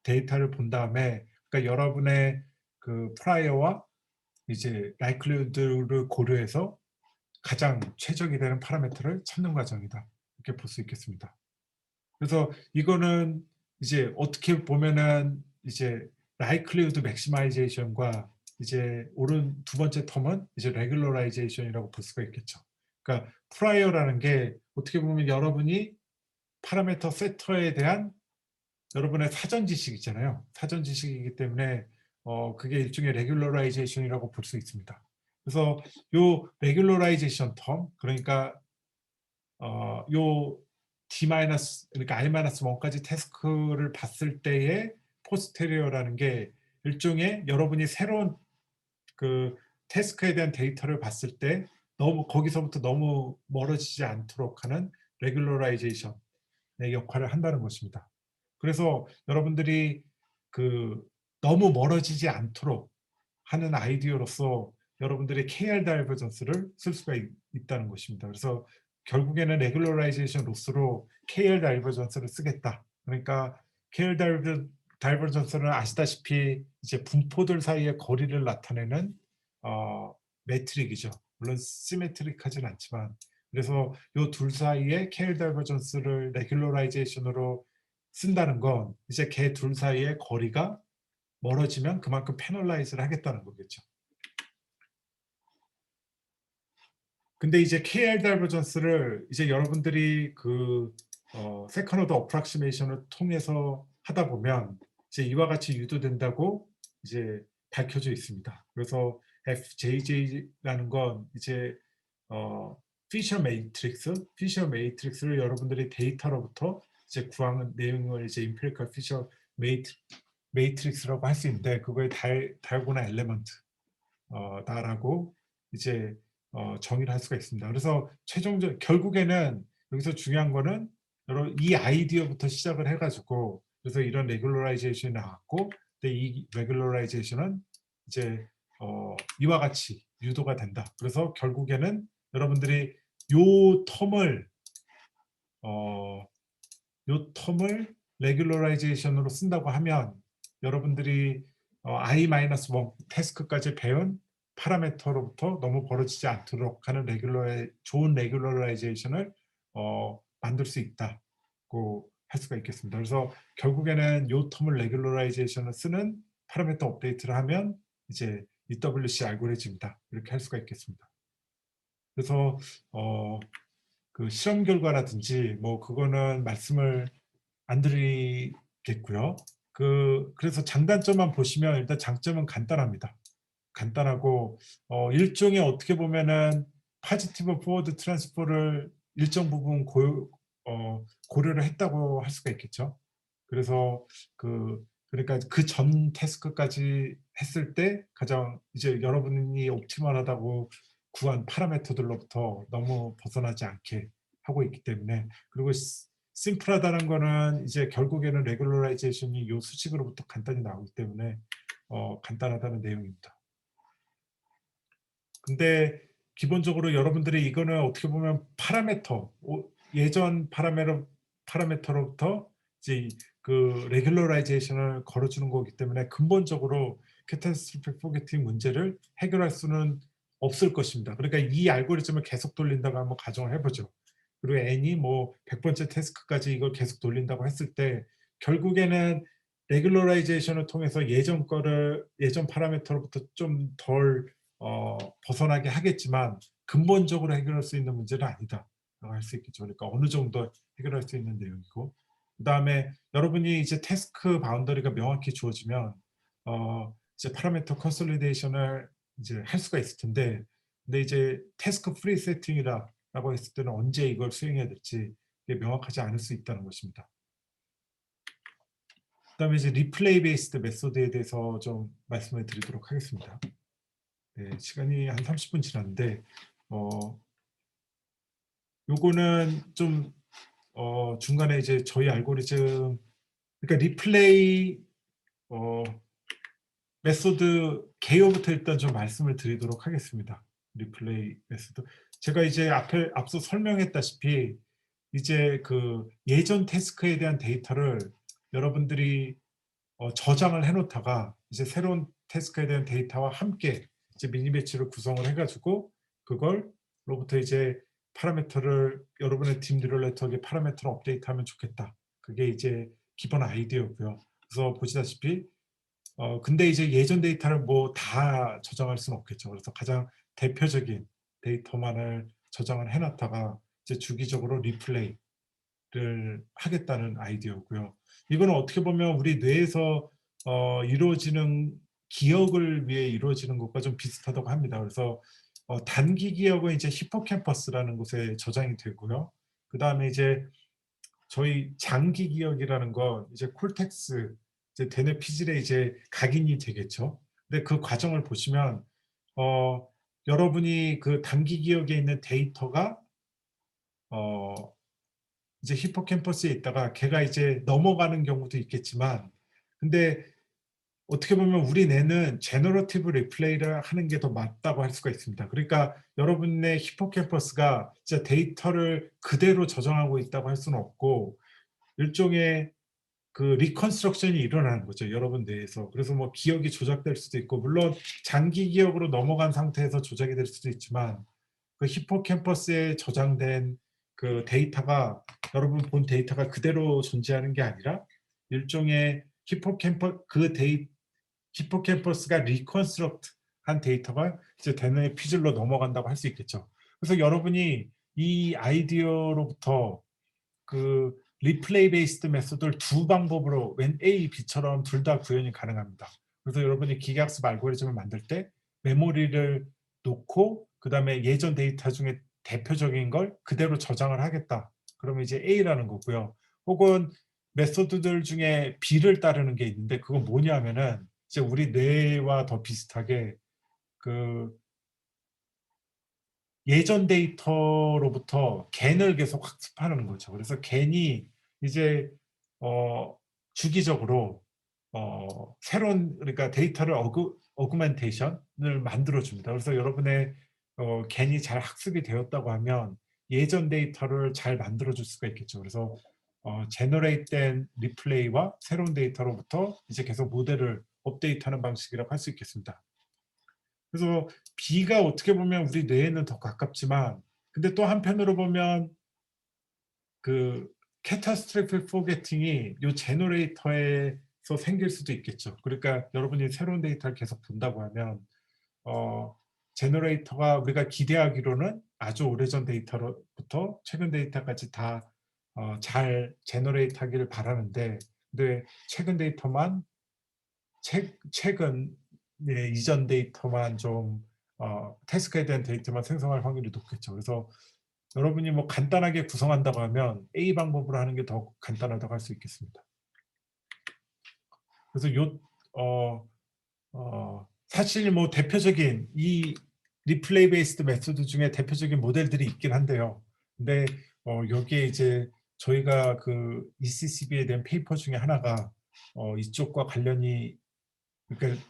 데이터를 본 다음에 그러니까 여러분의 그 프라이어와 이제 라이클리후드를 고려해서 가장 최적이 되는 파라미터를 찾는 과정이다. 이렇게 볼 수 있겠습니다. 그래서 이거는 이제 어떻게 보면은 이제 라이클리후드 맥시마이제이션과 이제 오른 두 번째 텀은 이제 레귤러라이제이션이라고 볼 수가 있겠죠. 그러니까 프라이어라는 게 어떻게 보면 여러분이 파라미터 세터에 대한 여러분의 사전 지식이잖아요. 사전 지식이기 때문에 그게 일종의 레귤러라이제이션이라고 볼 수 있습니다. 그래서 요 레귤러라이제이션 텀 그러니까 요 D- 그러니까 I-1까지 태스크를 봤을 때의 포스테리어라는 게 일종의 여러분이 새로운 그 태스크에 대한 데이터를 봤을 때 너무 거기서부터 너무 멀어지지 않도록 하는 레귤러라이제이션의 역할을 한다는 것입니다. 그래서 여러분들이 그 너무 멀어지지 않도록 하는 아이디어로서 여러분들이 KR 다이버전스를 쓸 수가 있다는 것입니다. 그래서 결국에는 레귤러라이제이션 로스로 KR 다이버전스를 쓰겠다. 그러니까 KR 다이버전스는 아시다시피 이제 분포들 사이의 거리를 나타내는 매트릭이죠. 물론 시메트릭하지는 않지만, 그래서 이 둘 사이에 KR 다이버전스를 레귤러라이제이션으로 쓴다는 건 이제 걔 둘 사이의 거리가 멀어지면 그만큼 패널라이즈를 하겠다는 거겠죠. 근데 이제 KR 다이버전스를 이제 여러분들이 그 세컨 오더 어프락시메이션을 통해서 하다 보면 이제 이와 같이 유도된다고 이제 밝혀져 있습니다. 그래서 FJJ라는 건 이제 피셔 매트릭스를 여러분들이 데이터로부터 이제 구하는 내용을 이제 임페리컬 피셔 매트릭스라고 할 수 있는데, 그거의 다이고널 엘레먼트 다라고 이제 정의를 할 수가 있습니다. 그래서 최종적 결국에는 여기서 중요한 거는 여러분 이 아이디어부터 시작을 해가지고, 그래서 이런 레귤러라이제이션이 나왔고, 근데 이 레귤러라이제이션은 이제 이와 같이 유도가 된다. 그래서 결국에는 여러분들이 요 텀을 레귤러라이제이션으로 쓴다고 하면 여러분들이 i-1 태스크까지 배운 파라미터로부터 너무 벌어지지 않도록 하는 좋은 레귤러라이제이션을 만들 수 있다고 할 수가 있겠습니다. 그래서 결국에는 요 텀을 레귤러라이제이션을 쓰는 파라미터 업데이트를 하면 이제 EWC 알고리즘이다, 이렇게 할 수가 있겠습니다. 그래서 그 실험 결과라든지 뭐 그거는 말씀을 안 드리겠고요. 그래서 장단점만 보시면 일단 장점은 간단합니다. 간단하고 일종의 어떻게 보면은 파지티브 포워드 트랜스퍼를 일정 부분 고려를 했다고 할 수가 있겠죠. 그래서 그러니까 그 전 태스크까지 했을 때 가장 이제 여러분이 옵티멀하다고 구한 파라미터들로부터 너무 벗어나지 않게 하고 있기 때문에, 그리고 심플하다는 거는 이제 결국에는 레귤러라이제이션이 이 수식으로부터 간단히 나오기 때문에 간단하다는 내용입니다. 근데 기본적으로 여러분들이 이거는 어떻게 보면 예전 파라미터로부터 이제 그 레귤러라이제이션을 걸어주는 거기 때문에 근본적으로 캐타스트로픽 포게팅 문제를 해결할 수는 없을 것입니다. 그러니까 이 알고리즘을 계속 돌린다고 한번 가정을 해보죠. 그리고 n이 뭐 100번째 태스크까지 이걸 계속 돌린다고 했을 때 결국에는 레귤러라이제이션을 통해서 예전 파라미터로부터 좀 덜 벗어나게 하겠지만 근본적으로 해결할 수 있는 문제는 아니다 할 수 있겠죠. 그러니까 어느 정도 해결할 수 있는 내용이고, 그 다음에 여러분이 이제 태스크 바운더리가 명확히 주어지면 이제 파라미터 컨솔리데이션을 이제 할 수가 있을 텐데, 근데 이제 태스크 프리 세팅이라고 했을 때는 언제 이걸 수행해야 될지 명확하지 않을 수 있다는 것입니다. 그다음에 이제 리플레이 베이스드 메소드에 대해서 좀 말씀을 드리도록 하겠습니다. 네, 시간이 한 30분 지났는데 요거는 좀 중간에 이제 저희 알고리즘, 그러니까 리플레이 메소드 개요부터 일단 좀 말씀을 드리도록 하겠습니다. 리플레이 메소드. 제가 이제 앞서 설명했다시피 이제 그 예전 태스크에 대한 데이터를 여러분들이 저장을 해놓다가 이제 새로운 태스크에 대한 데이터와 함께 이제 미니 배치를 구성을 해가지고 그걸로부터 이제 파라미터를 여러분의 딥 뉴럴 네트워크에 파라미터를 업데이트하면 좋겠다. 그게 이제 기본 아이디어고요. 그래서 보시다시피 근데 이제 예전 데이터를 뭐 다 저장할 수는 없겠죠. 그래서 가장 대표적인 데이터만을 저장을 해놨다가 이제 주기적으로 리플레이를 하겠다는 아이디어고요. 이거는 어떻게 보면 우리 뇌에서 이루어지는 기억을 위해 이루어지는 것과 좀 비슷하다고 합니다. 그래서 단기 기억은 이제 히포캠퍼스라는 곳에 저장이 되고요. 그 다음에 이제 저희 장기 기억이라는 건 이제 콜텍스 이제 대뇌 피질에 이제 각인이 되겠죠. 근데 그 과정을 보시면 여러분이 그 단기 기억에 있는 데이터가 이제 히포캠퍼스에 있다가 걔가 이제 넘어가는 경우도 있겠지만, 근데 어떻게 보면 우리 뇌는 제너러티브 리플레이를 하는 게 더 맞다고 할 수가 있습니다. 그러니까 여러분의 히포캠퍼스가 진짜 데이터를 그대로 저장하고 있다고 할 수는 없고, 일종의 그 리컨스트럭션이 일어나는 거죠, 여러분 뇌에서. 그래서 뭐 기억이 조작될 수도 있고, 물론 장기 기억으로 넘어간 상태에서 조작이 될 수도 있지만, 그 히포캠퍼스에 저장된 그 데이터가, 여러분 본 데이터가 그대로 존재하는 게 아니라 일종의 히포캠퍼스가 리컨스트럭트한 데이터가 이제 대뇌 피질로 넘어간다고 할 수 있겠죠. 그래서 여러분이 이 아이디어로부터 그 리플레이 베이스드 메소드를 두 방법으로 웬 A, B처럼 둘 다 구현이 가능합니다. 그래서 여러분이 기계학습 알고리즘을 만들 때 메모리를 놓고 그다음에 예전 데이터 중에 대표적인 걸 그대로 저장을 하겠다. 그러면 이제 A라는 거고요. 혹은 메소드들 중에 B를 따르는 게 있는데, 그건 뭐냐면은 이제 우리 뇌와 더 비슷하게 그 예전 데이터로부터 겐을 계속 학습하는 거죠. 그래서 겐이 이제 주기적으로 새로운, 그러니까 데이터를 어그멘테이션을 만들어 줍니다. 그래서 여러분의 겐이 잘 학습이 되었다고 하면 예전 데이터를 잘 만들어 줄 수가 있겠죠. 그래서 제너레이트된 리플레이와 새로운 데이터로부터 이제 계속 모델을 업데이트하는 방식이라고 할 수 있겠습니다. 그래서 B가 어떻게 보면 우리 뇌에는 더 가깝지만, 근데 또 한편으로 보면 그 캐타스트로픽 포게팅이 이 제너레이터에서 생길 수도 있겠죠. 그러니까 여러분이 새로운 데이터를 계속 본다고 하면 제너레이터가 우리가 기대하기로는 아주 오래전 데이터로부터 최근 데이터까지 다 잘 제너레이트 하기를 바라는데, 근데 최근 데이터만 최근 이전 데이터만 좀 태스크에 대한 데이터만 생성할 확률이 높겠죠. 그래서 여러분이 뭐 간단하게 구성한다고 하면 A 방법으로 하는 게 더 간단하다고 할 수 있겠습니다. 그래서 사실 뭐 대표적인 이 리플레이 베이스드 메소드 중에 대표적인 모델들이 있긴 한데요. 근데 여기에 이제 저희가 그 ECCB에 대한 페이퍼 중에 하나가 이쪽과 관련이, 그러니까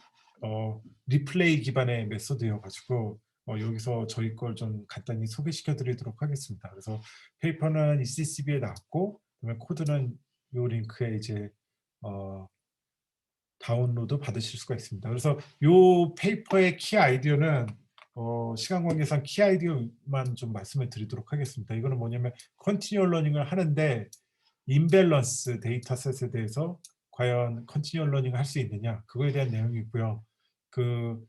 리플레이 기반의 메소드여가지고 여기서 저희 걸 좀 간단히 소개시켜 드리도록 하겠습니다. 그래서 페이퍼는 ECCB에 나왔고, 그다음에 코드는 이 링크에 이제 다운로드 받으실 수가 있습니다. 그래서 이 페이퍼의 키 아이디어는 시간 관계상 키 아이디어만 좀 말씀을 드리도록 하겠습니다. 이거는 뭐냐면 컨티뉴얼 러닝을 하는데 임밸런스 데이터셋에 대해서 과연 컨티뉴얼 러닝을 할 수 있느냐, 그거에 대한 내용이고요. 그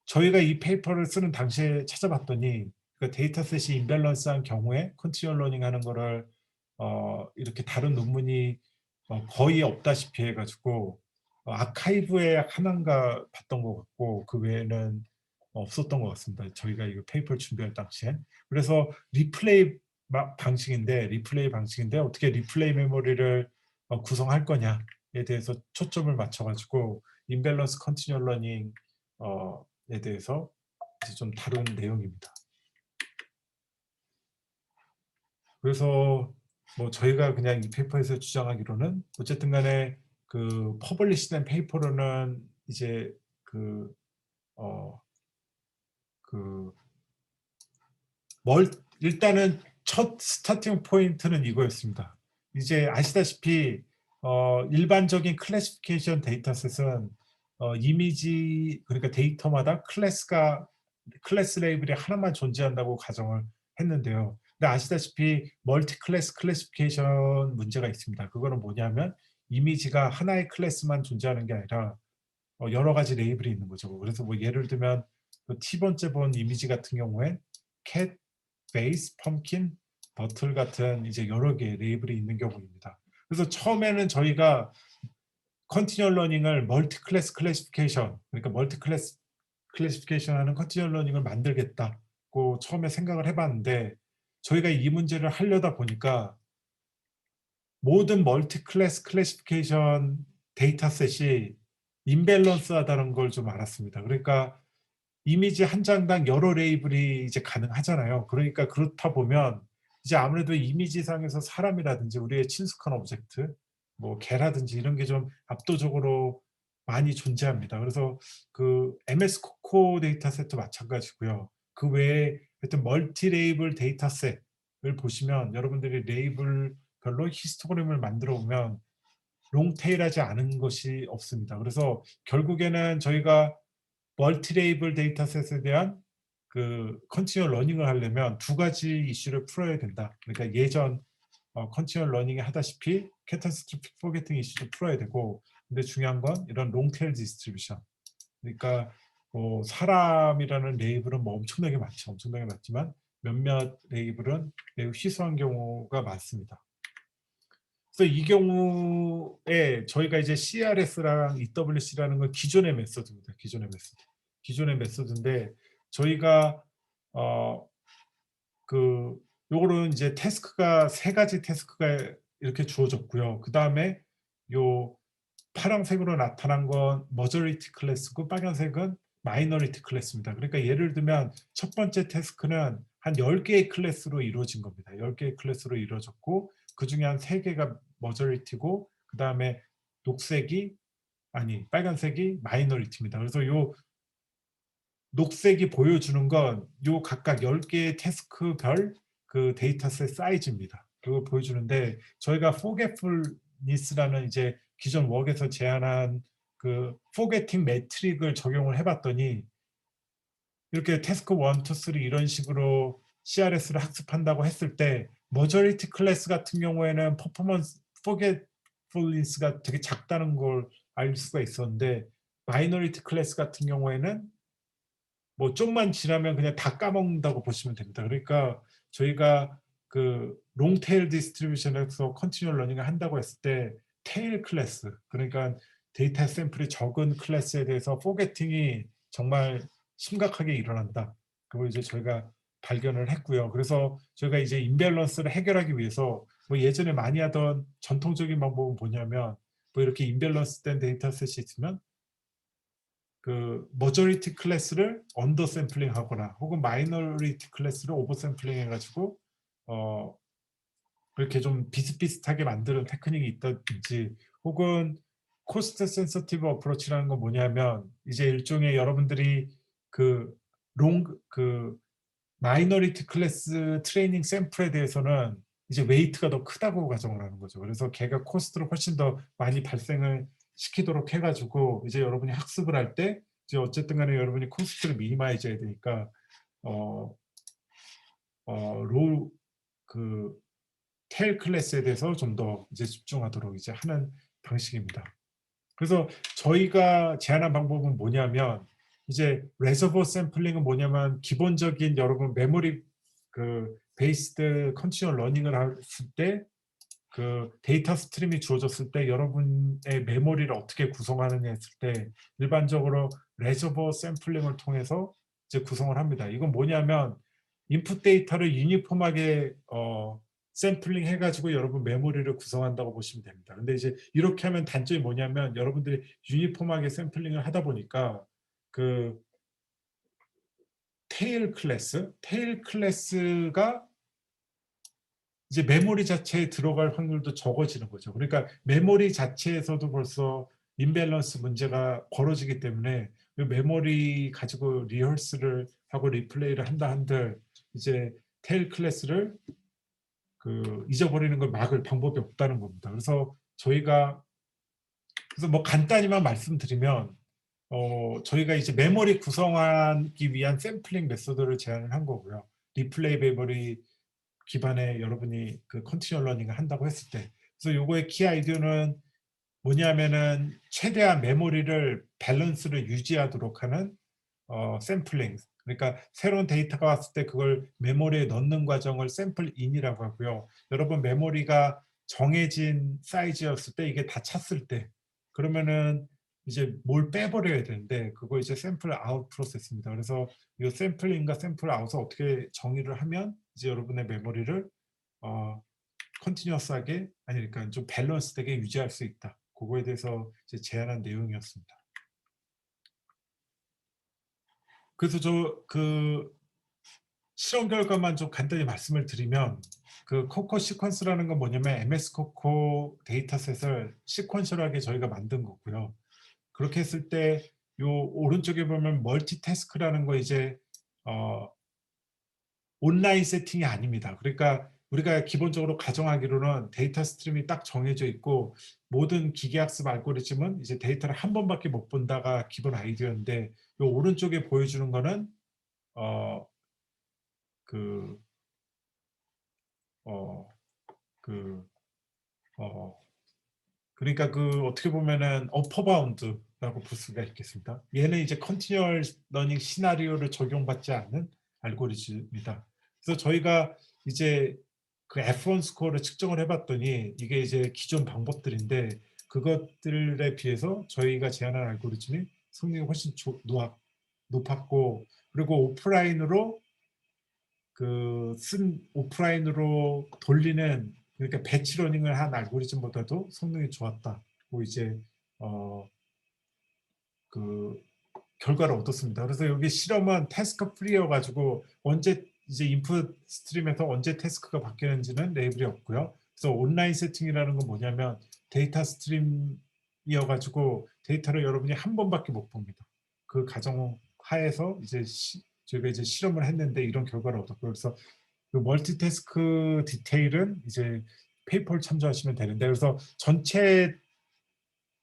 저희가 이 페이퍼를 쓰는 당시에 찾아봤더니 그 데이터셋이 임밸런스한 경우에 컨티뉴얼 러닝 하는 거를 이렇게 다른 논문이 거의 없다시피 해가지고 아카이브에 하나인가 봤던 것 같고, 그 외에는 없었던 것 같습니다. 저희가 이거 페이퍼를 준비할 당시에. 그래서 리플레이 방식인데 어떻게 리플레이 메모리를 구성할 거냐에 대해서 초점을 맞춰가지고 임밸런스 컨티뉴얼 러닝에 대해서 이제 좀 다룬 내용입니다. 그래서 뭐 저희가 그냥 이 페이퍼에서 주장하기로는 어쨌든 간에 그 퍼블리시된 페이퍼로는 이제 일단은 첫 스타팅 포인트는 이거였습니다. 이제 아시다시피 일반적인 클래시피케이션 데이터셋은 이미지, 그러니까 데이터마다 클래스 레이블이 하나만 존재한다고 가정을 했는데요. 근데 아시다시피 멀티 클래스 클래시피케이션 문제가 있습니다. 그거는 뭐냐면 이미지가 하나의 클래스만 존재하는 게 아니라 여러 가지 레이블이 있는 거죠. 그래서 뭐 예를 들면 T번째 본 이미지 같은 경우에 캣, 베이스, 펌킨, 버틀 같은 이제 여러 개의 레이블이 있는 경우입니다. 그래서 처음에는 저희가 컨티뉴얼 러닝을 멀티 클래스 클래시피케이션, 그러니까 멀티 클래스 클래시피케이션 하는 컨티뉴얼 러닝을 만들겠다고 처음에 생각을 해봤는데, 저희가 이 문제를 하려다 보니까 모든 멀티 클래스 클래시피케이션 데이터셋이 임밸런스하다는 걸 좀 알았습니다. 그러니까 이미지 한 장당 여러 레이블이 이제 가능하잖아요. 그러니까 그렇다 보면 이제 아무래도 이미지상에서 사람이라든지 우리의 친숙한 오브젝트, 뭐 개라든지 이런 게 좀 압도적으로 많이 존재합니다. 그래서 그 MS 코코 데이터셋도 마찬가지고요. 그 외에 하여튼 멀티 레이블 데이터셋을 보시면 여러분들이 레이블별로 히스토그램을 만들어 보면 롱테일하지 않은 것이 없습니다. 그래서 결국에는 저희가 멀티 레이블 데이터셋에 대한 그 컨티뉴얼 러닝을 하려면 두 가지 이슈를 풀어야 된다. 그러니까 예전 컨티뉴얼 러닝에 하다시피 캐타스트로픽 포게팅 이슈도 풀어야 되고, 근데 중요한 건 이런 롱테일 디스트리뷰션. 그러니까 뭐 사람이라는 레이블은 뭐 엄청나게 많죠. 엄청나게 많지만 몇몇 레이블은 매우 희소한 경우가 많습니다. 그래서 이 경우에 저희가 이제 CRS랑 EWC라는 건 기존의 메소드입니다. 기존의 메소드인데 저희가 그 요거는 이제 태스크가 세 가지 태스크가 이렇게 주어졌고요. 그 다음에 요 파란색으로 나타난 건 머저리티 클래스고 빨간색은 마이너리티 클래스입니다. 그러니까 예를 들면 첫 번째 태스크는 한 10개의 클래스로 이루어진 겁니다. 10개의 클래스로 이루어졌고 그 중에 한 3개가 머저리티고 그 다음에 빨간색이 마이너리티입니다. 그래서 요 녹색이 보여주는 건 요 각각 10개의 태스크별 그 데이터셋 사이즈입니다. 그걸 보여주는데 저희가 forgetfulness라는 이제 기존 웍에서 제안한 그 forgetting 매트릭을 적용을 해봤더니 이렇게 태스크 1, 2, 3 이런 식으로 CRS를 학습한다고 했을 때 머저리티 클래스 같은 경우에는 퍼포먼스 forgetfulness가 되게 작다는 걸 알 수가 있었는데 마이너리티 클래스 같은 경우에는 뭐 좀만 지나면 그냥 다 까먹는다고 보시면 됩니다. 그러니까 저희가 그 롱테일 디스트리뷰션에서 컨티뉴얼 러닝을 한다고 했을 때 테일 클래스, 그러니까 데이터 샘플이 적은 클래스에 대해서 포게팅이 정말 심각하게 일어난다. 그걸 이제 저희가 발견을 했고요. 그래서 저희가 이제 임밸런스를 해결하기 위해서 뭐 예전에 많이 하던 전통적인 방법은 뭐냐면 뭐 이렇게 임밸런스 된 데이터셋이 있으면 그 머저리티 클래스를 언더 샘플링 하거나 혹은 마이너리티 클래스를 오버 샘플링 해가지고 그렇게 좀 비슷비슷하게 만드는 테크닉이 있다든지 혹은 코스트 센서티브 어프로치라는 건 뭐냐면 이제 일종의 여러분들이 그 마이너리티 클래스 트레이닝 샘플에 대해서는 이제 웨이트가 더 크다고 가정을 하는 거죠. 그래서 걔가 코스트를 훨씬 더 많이 발생을 시키도록 해가지고 이제 여러분이 학습을 할 때 이제 어쨌든 간에 여러분이 코스트를 미니마이즈 해야 되니까 로우 그 테일 클래스에 대해서 좀 더 이제 집중하도록 이제 하는 방식입니다. 그래서 저희가 제안한 방법은 뭐냐면 이제 레저버 샘플링은 뭐냐면 기본적인 여러분 메모리 그 베이스드 컨티뉴얼 러닝을 했을 때 그 데이터 스트림이 주어졌을 때 여러분의 메모리를 어떻게 구성하느냐 했을 때 일반적으로 레저버 샘플링을 통해서 이제 구성을 합니다. 이건 뭐냐면 인풋 데이터를 유니폼하게 샘플링 해가지고 여러분 메모리를 구성한다고 보시면 됩니다. 근데 이제 이렇게 하면 단점이 뭐냐면 여러분들이 유니폼하게 샘플링을 하다 보니까 그 테일 클래스가 이제 메모리 자체에 들어갈 확률도 적어지는 거죠. 그러니까 메모리 자체에서도 벌써 임밸런스 문제가 벌어지기 때문에 메모리 가지고 리허설을 하고 리플레이를 한다 한들 이제 테일 클래스를 그 잊어버리는 걸 막을 방법이 없다는 겁니다. 그래서 저희가 그래서 뭐 간단히만 말씀드리면 저희가 이제 메모리 구성하기 위한 샘플링 메소드를 제안을 한 거고요. 리플레이 메모리 기반에 여러분이 그 컨티뉴얼 러닝을 한다고 했을 때 그래서 요거의 키 아이디어는 뭐냐면은 최대한 메모리를 밸런스를 유지하도록 하는 샘플링 그러니까 새로운 데이터가 왔을 때 그걸 메모리에 넣는 과정을 샘플 인이라고 하고요. 여러분 메모리가 정해진 사이즈였을 때 이게 다 찼을 때 그러면은 이제 뭘 빼버려야 되는데 그거 이제 샘플 아웃 프로세스입니다. 그래서 이 샘플인과 샘플 아웃을 어떻게 정의를 하면 이제 여러분의 메모리를 컨티뉴어스하게 아니 그러니까 좀 밸런스되게 유지할 수 있다. 그거에 대해서 이제 제안한 내용이었습니다. 그래서 그 실험 결과만 좀 간단히 말씀을 드리면 그 코코 시퀀스라는 건 뭐냐면 MS 코코 데이터셋을 시퀀셜하게 저희가 만든 거고요. 그렇게 했을 때 요 오른쪽에 보면 멀티태스크라는 거 이제 온라인 세팅이 아닙니다. 그러니까 우리가 기본적으로 가정하기로는 데이터 스트림이 딱 정해져 있고 모든 기계학습 알고리즘은 이제 데이터를 한 번밖에 못 본다가 기본 아이디어인데 요 오른쪽에 보여주는 거는 그러니까 어떻게 보면은 어퍼 바운드라고 볼 수가 있겠습니다. 얘는 이제 컨티뉴얼 러닝 시나리오를 적용받지 않는 알고리즘이다. 그래서 저희가 이제 그 F1 스코어를 측정을 해봤더니 이게 이제 기존 방법들인데 그것들에 비해서 저희가 제안한 알고리즘이 성능이 훨씬 높았고 그리고 오프라인으로 돌리는 그러니까 배치 러닝을 한 알고리즘보다도 성능이 좋았다고 이제 그 결과를 얻었습니다. 그래서 여기 실험은 태스크 프리여 가지고 언제 이제 인풋 스트림에서 언제 태스크가 바뀌는지는 레이블이 없고요. 그래서 온라인 세팅이라는 건 뭐냐면 데이터 스트림이어 가지고 데이터를 여러분이 한 번밖에 못 봅니다. 그 가정 하에서 이제 저희가 이제 실험을 했는데 이런 결과를 얻었고 그래서 그 멀티태스크 디테일은 이제 페이퍼를 참조하시면 되는데 그래서 전체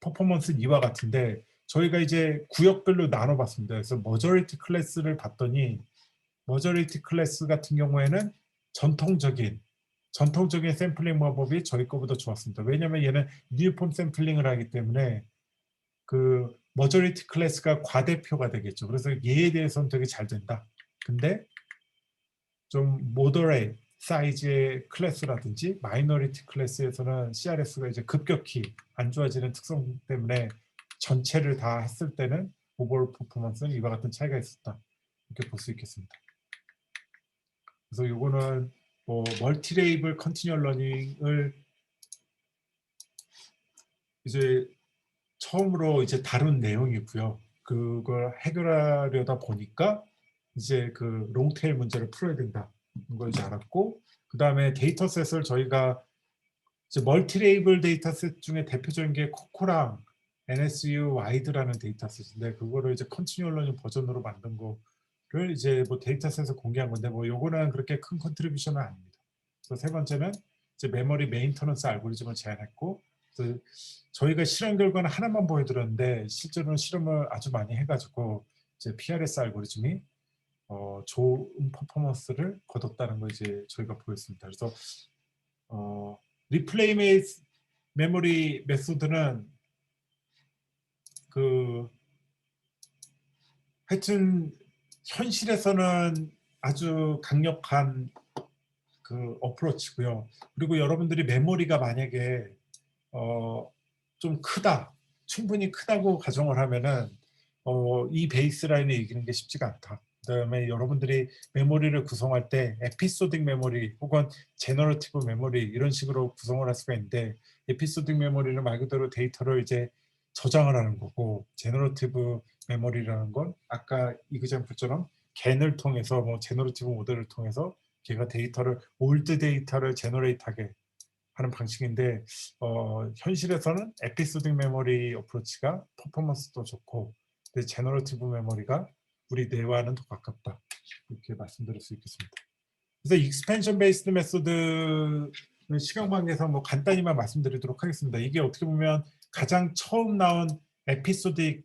퍼포먼스는 이와 같은데 저희가 이제 구역별로 나눠봤습니다. 그래서 머저리티 클래스를 봤더니 머저리티 클래스 같은 경우에는 전통적인 샘플링 방법이 저희 거보다 좋았습니다. 왜냐하면 얘는 뉴폼 샘플링을 하기 때문에 그 머저리티 클래스가 과대표가 되겠죠. 그래서 얘에 대해서는 되게 잘 된다. 근데 좀 모더레이트 사이즈의 클래스라든지 마이너리티 클래스에서는 CRS가 이제 급격히 안 좋아지는 특성 때문에 전체를 다 했을 때는 오버올 퍼포먼스는 이와 같은 차이가 있었다. 이렇게 볼 수 있겠습니다. 그래서 이거는 뭐 멀티레이블 컨티뉴얼 러닝을 이제 처음으로 이제 다룬 내용이고요. 그걸 해결하려다 보니까 이제 그 롱테일 문제를 풀어야 된다는 걸 이제 알았고 그 다음에 데이터셋을 저희가 이제 멀티레이블 데이터셋 중에 대표적인 게 코코랑 NSU 와이드라는 데이터셋인데 그거를 이제 컨티뉴얼 러닝 버전으로 만든 거를 이제 뭐 데이터셋에서 공개한 건데 뭐 요거는 그렇게 큰 컨트리뷰션은 아닙니다. 그래서 세 번째는 이제 메모리 메인터넌스 알고리즘을 제안했고 그래서 저희가 실험 결과는 하나만 보여드렸는데 실제로는 실험을 아주 많이 해가지고 이제 PRS 알고리즘이 좋은 퍼포먼스를 거뒀다는 걸 이제 저희가 보였습니다. 그래서 리플레이 메모리 메소드는 하여튼 현실에서는 아주 강력한 그 어프로치고요. 그리고 여러분들이 메모리가 만약에 좀 크다, 충분히 크다고 가정을 하면은 이 베이스라인을 이기는 게 쉽지가 않다. 그다음에 여러분들이 메모리를 구성할 때 에피소딕 메모리 혹은 제너러티브 메모리 이런 식으로 구성을 할 수가 있는데 에피소딕 메모리는 말 그대로 데이터를 이제 저장을 하는 거고 제너러티브 메모리라는 건 아까 이그젠플처럼 겐을 통해서 뭐 제너러티브 모델을 통해서 걔가 데이터를 올드 데이터를 제너레이트하게 하는 방식인데 현실에서는 에피소딕 메모리 어프로치가 퍼포먼스도 좋고 제너러티브 메모리가 우리 뇌와는 더 가깝다 이렇게 말씀드릴 수 있겠습니다. 그래서 익스펜션 베이스드 메소드 시간 관계상 뭐 간단히만 말씀드리도록 하겠습니다. 이게 어떻게 보면 가장 처음 나온 에피소딕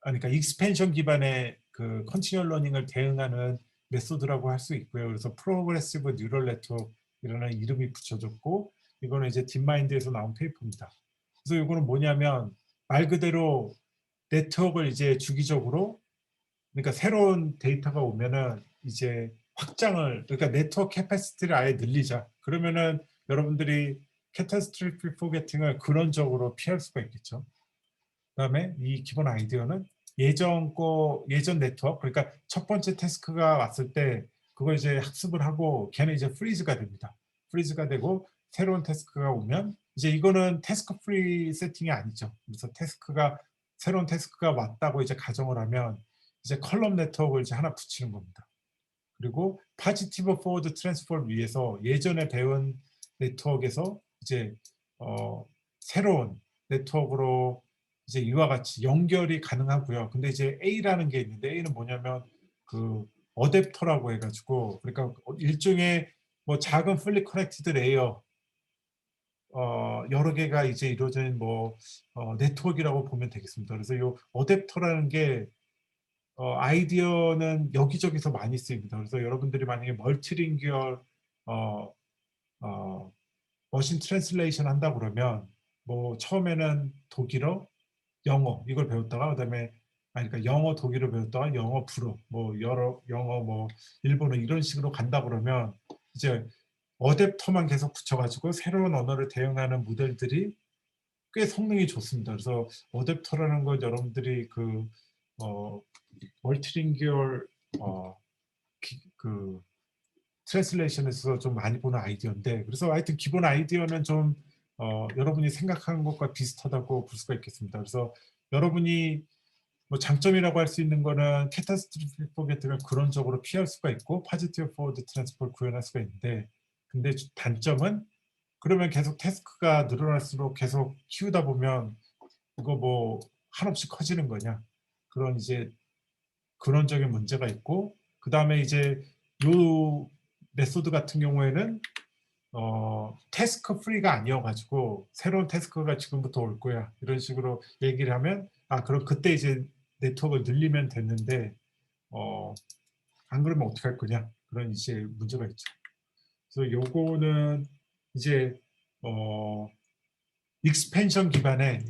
그러니까 익스펜션 기반의 그 컨티뉴얼 러닝을 대응하는 메소드라고 할 수 있고요. 그래서 프로그레시브 뉴럴 네트워크라는 이름이 붙여졌고 이거는 이제 딥마인드에서 나온 페이퍼입니다. 그래서 이거는 뭐냐면 말 그대로 네트워크를 이제 주기적으로 그러니까 새로운 데이터가 오면은 이제 확장을 그러니까 네트워크 캐패시티를 아예 늘리자. 그러면은 여러분들이 캐타스트로픽 포게팅을 근원적으로 피할 수가 있겠죠. 그다음에 이 기본 아이디어는 예전 네트워크 그러니까 첫 번째 태스크가 왔을 때 그거 이제 학습을 하고 걔는 이제 프리즈가 됩니다. 프리즈가 되고 새로운 태스크가 오면 이제 이거는 태스크 프리 세팅이 아니죠. 그래서 새로운 태스크가 왔다고 이제 가정을 하면 이제 컬럼 네트워크를 이제 하나 붙이는 겁니다. 그리고 파지티브 포워드 트랜스포를 위해서 예전에 배운 네트워크에서 이제 새로운 네트워크로 이제 이와 같이 연결이 가능하고요. 근데 이제 A라는 게 있는데 A는 뭐냐면 그 어댑터라고 해가지고 그러니까 일종의 뭐 작은 fully connected 레이어 여러 개가 이제 이루어진 뭐 네트워크라고 보면 되겠습니다. 그래서 이 어댑터라는 게 아이디어는 여기저기서 많이 쓰입니다. 그래서 여러분들이 만약에 멀티링규얼 머신 트랜슬레이션 한다 그러면 뭐 처음에는 독일어, 영어 이걸 배웠다가 그다음에 그러니까 영어 독일어 배웠다가 영어 불어 뭐 영어 뭐 일본어 이런 식으로 간다 그러면 이제 어댑터만 계속 붙여가지고 새로운 언어를 대응하는 모델들이 꽤 성능이 좋습니다. 그래서 어댑터라는 건 여러분들이 그 멀티링규얼 그 트랜슬레이션에서 좀 많이 보는 아이디어인데 그래서 하여튼 기본 아이디어는 좀 여러분이 생각하는 것과 비슷하다고 볼 수가 있겠습니다. 그래서 여러분이 뭐 장점이라고 할 수 있는 거는 캐타스트로픽 포게팅을 근원적으로 피할 수가 있고 파지티브 포워드 트랜스포를 구현할 수가 있는데 근데 단점은 그러면 계속 태스크가 늘어날수록 계속 키우다 보면 이거 뭐 한없이 커지는 거냐 그런 이제 근원적인 문제가 있고 그 다음에 이제 요 메소드 같은 경우에는 태스크 프리가 아니어가지고 새로운 태스크가 지금부터 올 거야 이런 식으로 얘기를 하면 그럼 그때 이제 네트워크를 늘리면 됐는데 안 그러면 어떻게 할 거냐 그런 이제 문제가 있죠. 그래서 요거는 이제 익스펜션 기반의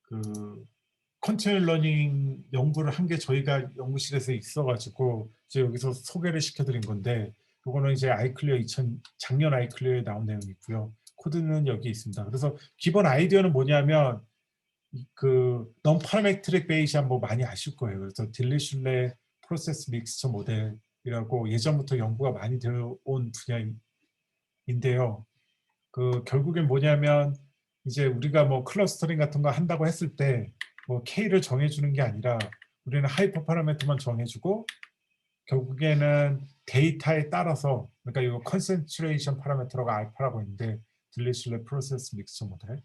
그 컨티뉴얼 러닝 연구를 한 게 저희가 연구실에서 있어가지고 이제 여기서 소개를 시켜드린 건데 이거는 이제 작년 아이클리어에 나온 내용이고요. 코드는 여기 있습니다. 그래서 기본 아이디어는 뭐냐면 그 non-parametric Bayesian 뭐 많이 아실 거예요. 그래서 딜리슐레 프로세스 믹스처 모델이라고 예전부터 연구가 많이 되어 온 분야인데요. 그 결국엔 뭐냐면 이제 우리가 뭐 클러스터링 같은 거 한다고 했을 때 뭐 K를 정해주는 게 아니라 우리는 하이퍼 파라미터만 정해주고 결국에는 데이터에 따라서 그러니까 이거 컨센트레이션 파라미터가 알파라고 있는데 딜리슐레 프로세스 믹스처 모델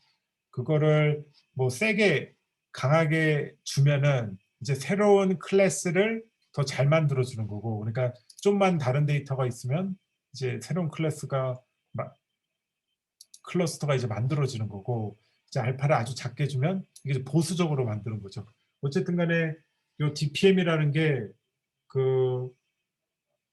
그거를 뭐 세게 강하게 주면은 이제 새로운 클래스를 더 잘 만들어 주는 거고 그러니까 좀만 다른 데이터가 있으면 이제 새로운 클래스터가 이제 만들어지는 거고 이제 알파를 아주 작게 주면 이게 보수적으로 만드는 거죠. 어쨌든 간에 요 DPM이라는 게 그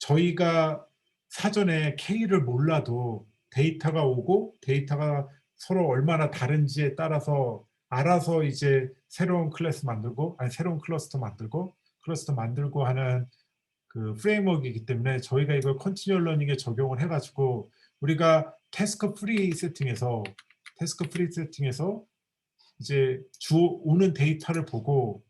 저희가 사전에 K를 몰라도 데이터가 오고 데이터가 서로 얼마나 다른지에 따라서 알아서 이제 새로운 클래스 만들고 새로운 클러스터 만들고 하는 그 프레임워크이기 때문에 저희가 이걸 컨티뉴얼 러닝에 적용을 해가지고 우리가 태스크 프리 세팅에서 이제 오는 데이터를 보고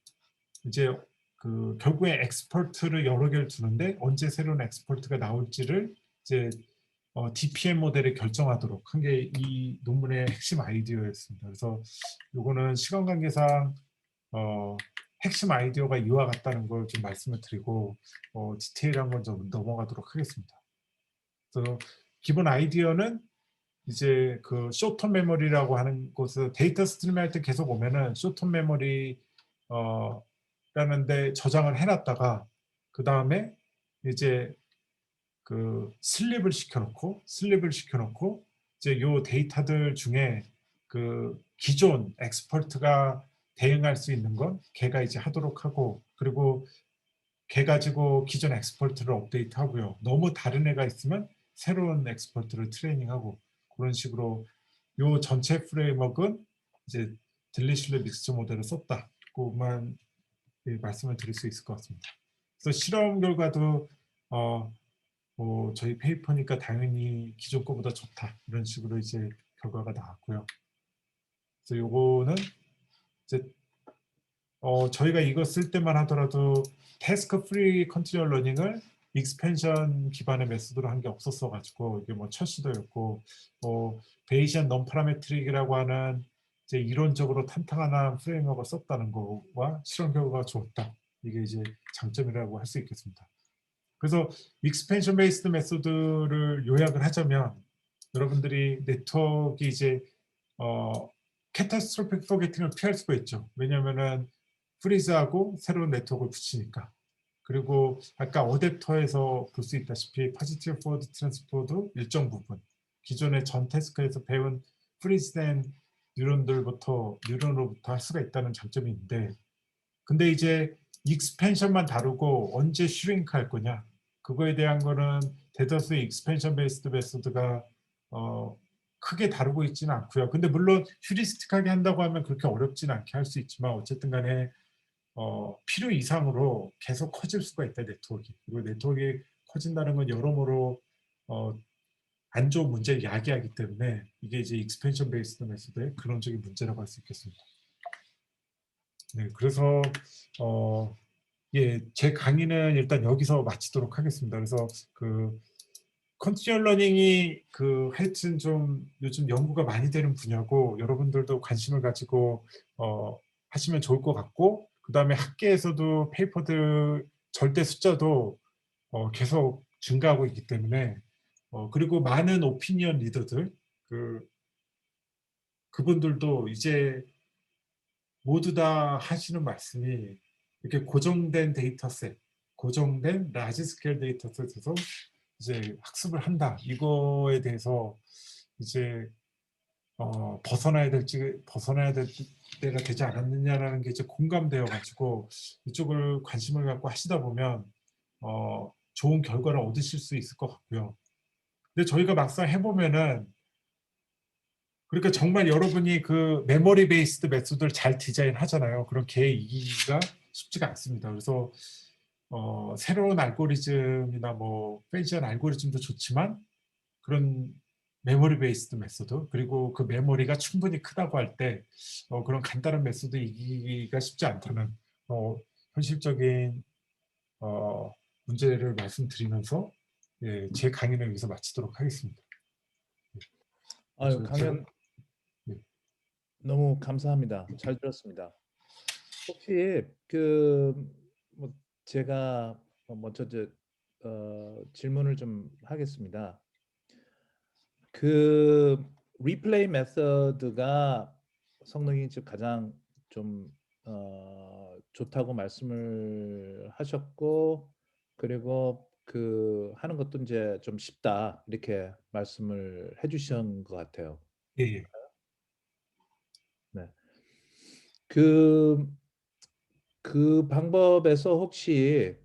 이제 그 결국에 엑스퍼트를 여러 개를 두는데 언제 새로운 엑스퍼트가 나올지를 이제 DPM 모델에 결정하도록 한 게 이 논문의 핵심 아이디어였습니다. 그래서 이거는 시간 관계상 핵심 아이디어가 이와 같다는 걸 좀 말씀을 드리고 디테일한 건 좀 넘어가도록 하겠습니다. 그래서 기본 아이디어는 이제 그 쇼텀 메모리라고 하는 곳을 데이터 스트리밍 할 때 계속 오면은 쇼텀 메모리 라는데 저장을 해놨다가 그 다음에 이제 그 슬립을 시켜놓고 이제 요 데이터들 중에 그 기존 엑스퍼트가 대응할 수 있는 건 걔가 이제 하도록 하고 그리고 걔 가지고 기존 엑스퍼트를 업데이트하고요. 너무 다른 애가 있으면 새로운 엑스퍼트를 트레이닝하고 그런 식으로 요 전체 프레임워크는 이제 딜리슐레 믹스처 모델을 썼다고만 말씀을 드릴 수 있을 것 같습니다. 그래서 실험 결과도 뭐 저희 페이퍼니까 당연히 기존 거보다 좋다 이런 식으로 이제 결과가 나왔고요. 그래서 요거는 이제 저희가 이거 쓸 때만 하더라도 태스크 프리 컨티뉴얼 러닝을 익스펜션 기반의 메소드로 한 게 없었어 가지고 이게 뭐 첫 시도였고, 뭐 베이시안 non-parametric이라고 하는 이제 이론적으로 탄탄한 프레임워크를 썼다는 거와 실험 결과가 좋았다. 이게 이제 장점이라고 할 수 있겠습니다. 그래서 익스펜션 베이스드 메소드를 요약을 하자면, 여러분들이 네트워크 이제 캐타스트로픽 포게팅을 피할 수가 있죠. 왜냐하면은 프리즈하고 새로운 네트워크를 붙이니까. 그리고 아까 어댑터에서 볼 수 있다시피 포지티브 포워드 트랜스포도 일정 부분 기존의 전 태스크에서 배운 프리즈된 뉴런으로부터 할 수가 있다는 장점이 있는데, 근데 이제 익스펜션만 다루고 언제 슈링크 할 거냐, 그거에 대한 거는 대다수의 익스펜션 베이스드 메소드가 크게 다루고 있지는 않고요. 근데 물론 휴리스틱하게 한다고 하면 그렇게 어렵지는 않게 할 수 있지만, 어쨌든 간에 필요 이상으로 계속 커질 수가 있다, 네트워크가. 그리고 네트워크가 커진다는 건 여러모로 안 좋은 문제를 야기하기 때문에 이게 이제 익스펜션 베이스드 메소드의 근원적인 문제라고 할 수 있겠습니다. 네, 그래서 예, 제 강의는 일단 여기서 마치도록 하겠습니다. 그래서 그 컨티뉴얼 러닝이 하여튼 좀 요즘 연구가 많이 되는 분야고, 여러분들도 관심을 가지고 하시면 좋을 것 같고, 그 다음에 학계에서도 페이퍼들 절대 숫자도 계속 증가하고 있기 때문에, 그리고 많은 오피니언 리더들, 그분들도 이제 모두 다 하시는 말씀이 이렇게 고정된 데이터셋, 고정된 라지 스케일 데이터셋에서 이제 학습을 한다. 이거에 대해서 이제 벗어나야 될 때가 되지 않았느냐라는 게 이제 공감되어 가지고 이쪽을 관심을 갖고 하시다 보면 좋은 결과를 얻으실 수 있을 것 같고요. 근데 저희가 막상 해보면은, 그러니까 정말 여러분이 그 메모리 베이스드 메소드를 잘 디자인하잖아요. 그런 계획이기가 쉽지가 않습니다. 그래서 새로운 알고리즘이나 뭐 페이지한 알고리즘도 좋지만, 그런 메모리 베이스드 메소드, 그리고 그 메모리가 충분히 크다고 할 때 그런 간단한 메소드 이기기가 쉽지 않다는 현실적인 문제를 말씀드리면서, 예, 제 강의는 여기서 마치도록 하겠습니다. 아유, 강연 예. 너무 감사합니다. 잘 들었습니다. 혹시 뭐 제가 먼저 질문을 좀 하겠습니다. 리플레이 메서드가 성능이 가장 좀 좋다고 말씀을 하셨고, 그리고 하는 것도 이제 좀 쉽다 이렇게 말씀을 해주신 것 같아요. 예, 예. 네. 그 방법에서 혹시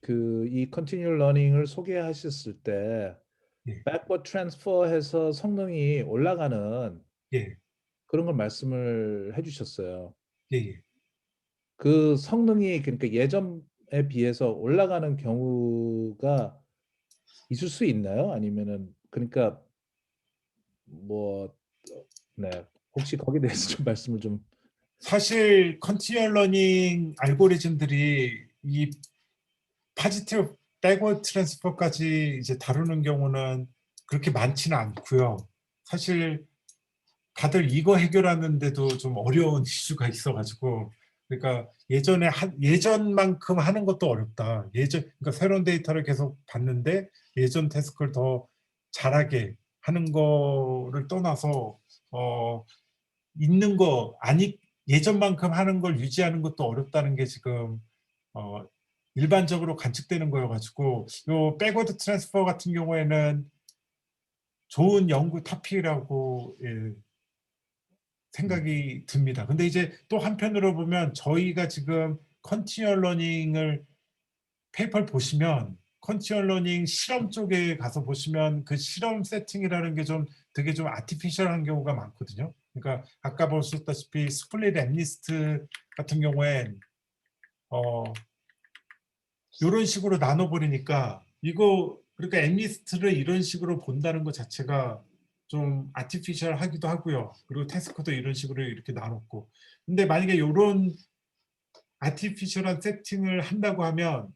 이 컨티뉴 러닝을 소개하셨을 때 예, backward transfer해서 성능이 올라가는 예, 그런 걸 말씀을 해주셨어요. 예, 예. 그 성능이 그러니까 예전에 비해서 올라가는 경우가 있을 수 있나요? 아니면은 그러니까 뭐 네, 혹시 거기에 대해서 좀 말씀을 좀. 사실 컨티뉴얼 러닝 알고리즘들이 이 포지티브 백워드 트랜스퍼까지 이제 다루는 경우는 그렇게 많지는 않고요. 사실 다들 이거 해결하는데도 좀 어려운 이슈가 있어가지고, 그러니까 예전만큼 하는 것도 어렵다. 그러니까 새로운 데이터를 계속 봤는데 예전 태스크를 더 잘하게 하는 거를 떠나서 있는 거 아니 예전만큼 하는 걸 유지하는 것도 어렵다는 게 지금 일반적으로 관측되는 거여가지고, 요 백워드 트랜스퍼 같은 경우에는 좋은 연구 토픽이라고, 예, 생각이 듭니다. 근데 이제 또 한편으로 보면 저희가 지금 컨티뉴얼 러닝을 페이퍼를 보시면, 컨티뉴얼 러닝 실험 쪽에 가서 보시면 그 실험 세팅이라는 게 좀 되게 좀 아티피셜한 경우가 많거든요. 그러니까 아까 보셨다시피 스플릿 엠리스트 같은 경우엔 이런 식으로 나눠버리니까, 이거 그러니까 엠리스트를 이런 식으로 본다는 것 자체가 좀 아티피셜하기도 하고요. 그리고 태스크도 이런 식으로 이렇게 나눴고, 근데 만약에 이런 아티피셜한 세팅을 한다고 하면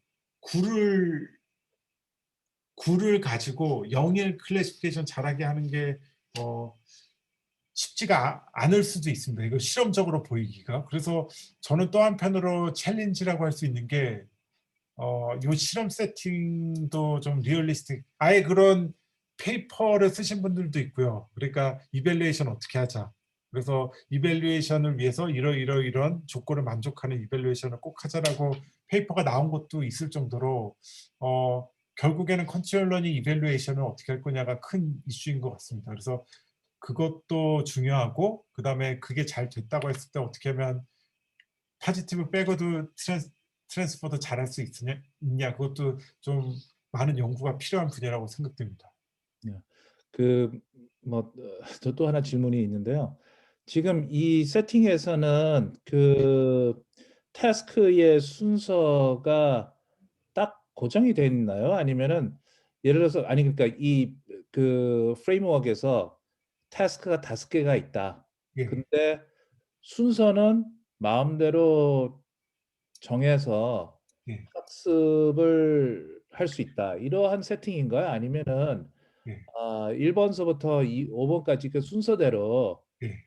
9를 가지고 영일 클래시피케이션 잘하게 하는 게 쉽지가 않을 수도 있습니다. 이거 실험적으로 보이기가. 그래서 저는 또 한편으로 챌린지라고 할 수 있는 게 이 실험 세팅도 좀 리얼리스틱, 아예 그런 페이퍼를 쓰신 분들도 있고요. 그러니까 이밸류에이션 어떻게 하자. 그래서 이밸류에이션을 위해서 이런 조건을 만족하는 이밸류에이션을 꼭 하자라고 페이퍼가 나온 것도 있을 정도로 결국에는 컨트롤 러닝 이밸류에이션을 어떻게 할 거냐가 큰 이슈인 것 같습니다. 그래서 그것도 중요하고, 그 다음에 그게 잘 됐다고 했을 때 어떻게 하면 파지티브 빼고도 트랜스퍼도 잘할 수 있냐, 그것도 좀 많은 연구가 필요한 분야라고 생각됩니다. 저 또 하나 질문이 있는데요. 지금 이 세팅에서는 그 태스크의 순서가 딱 고정이 돼 있나요? 아니면은 예를 들어서 그러니까 이 그 프레임워크에서 태스크가 5개가 있다. 예. 근데 순서는 마음대로 정해서 예. 학습을 할 수 있다. 이러한 세팅인가요? 아니면은 예. 1번서부터 5번까지 그 순서대로 예.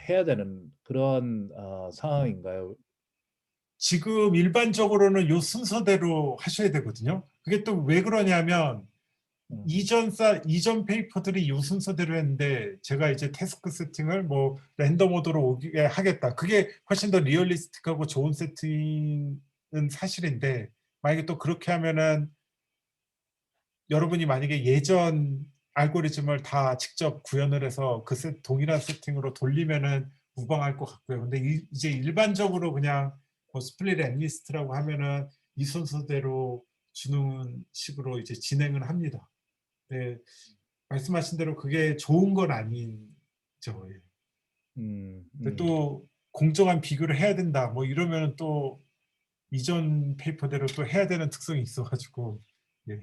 해야 되는 그런 상황인가요? 지금 일반적으로는 요 순서대로 하셔야 되거든요. 그게 또 왜 그러냐면 이전 페이퍼들이 요 순서대로 했는데 제가 이제 태스크 세팅을 뭐 랜덤 오더로 오게 하겠다. 그게 훨씬 더 리얼리스틱하고 좋은 세팅은 사실인데, 만약에 또 그렇게 하면은 여러분이 만약에 예전 알고리즘을 다 직접 구현을 해서 그 동일한 세팅으로 돌리면은 무방할 것 같고요. 근데 이제 일반적으로 그냥 뭐 스플릿 앤리스트라고 하면은 이 순서대로 주는 식으로 이제 진행을 합니다. 네, 말씀하신 대로 그게 좋은 건 아니죠. 예. 근데 또 공정한 비교를 해야 된다 뭐 이러면 또 이전 페이퍼대로 또 해야 되는 특성이 있어가지고. 예.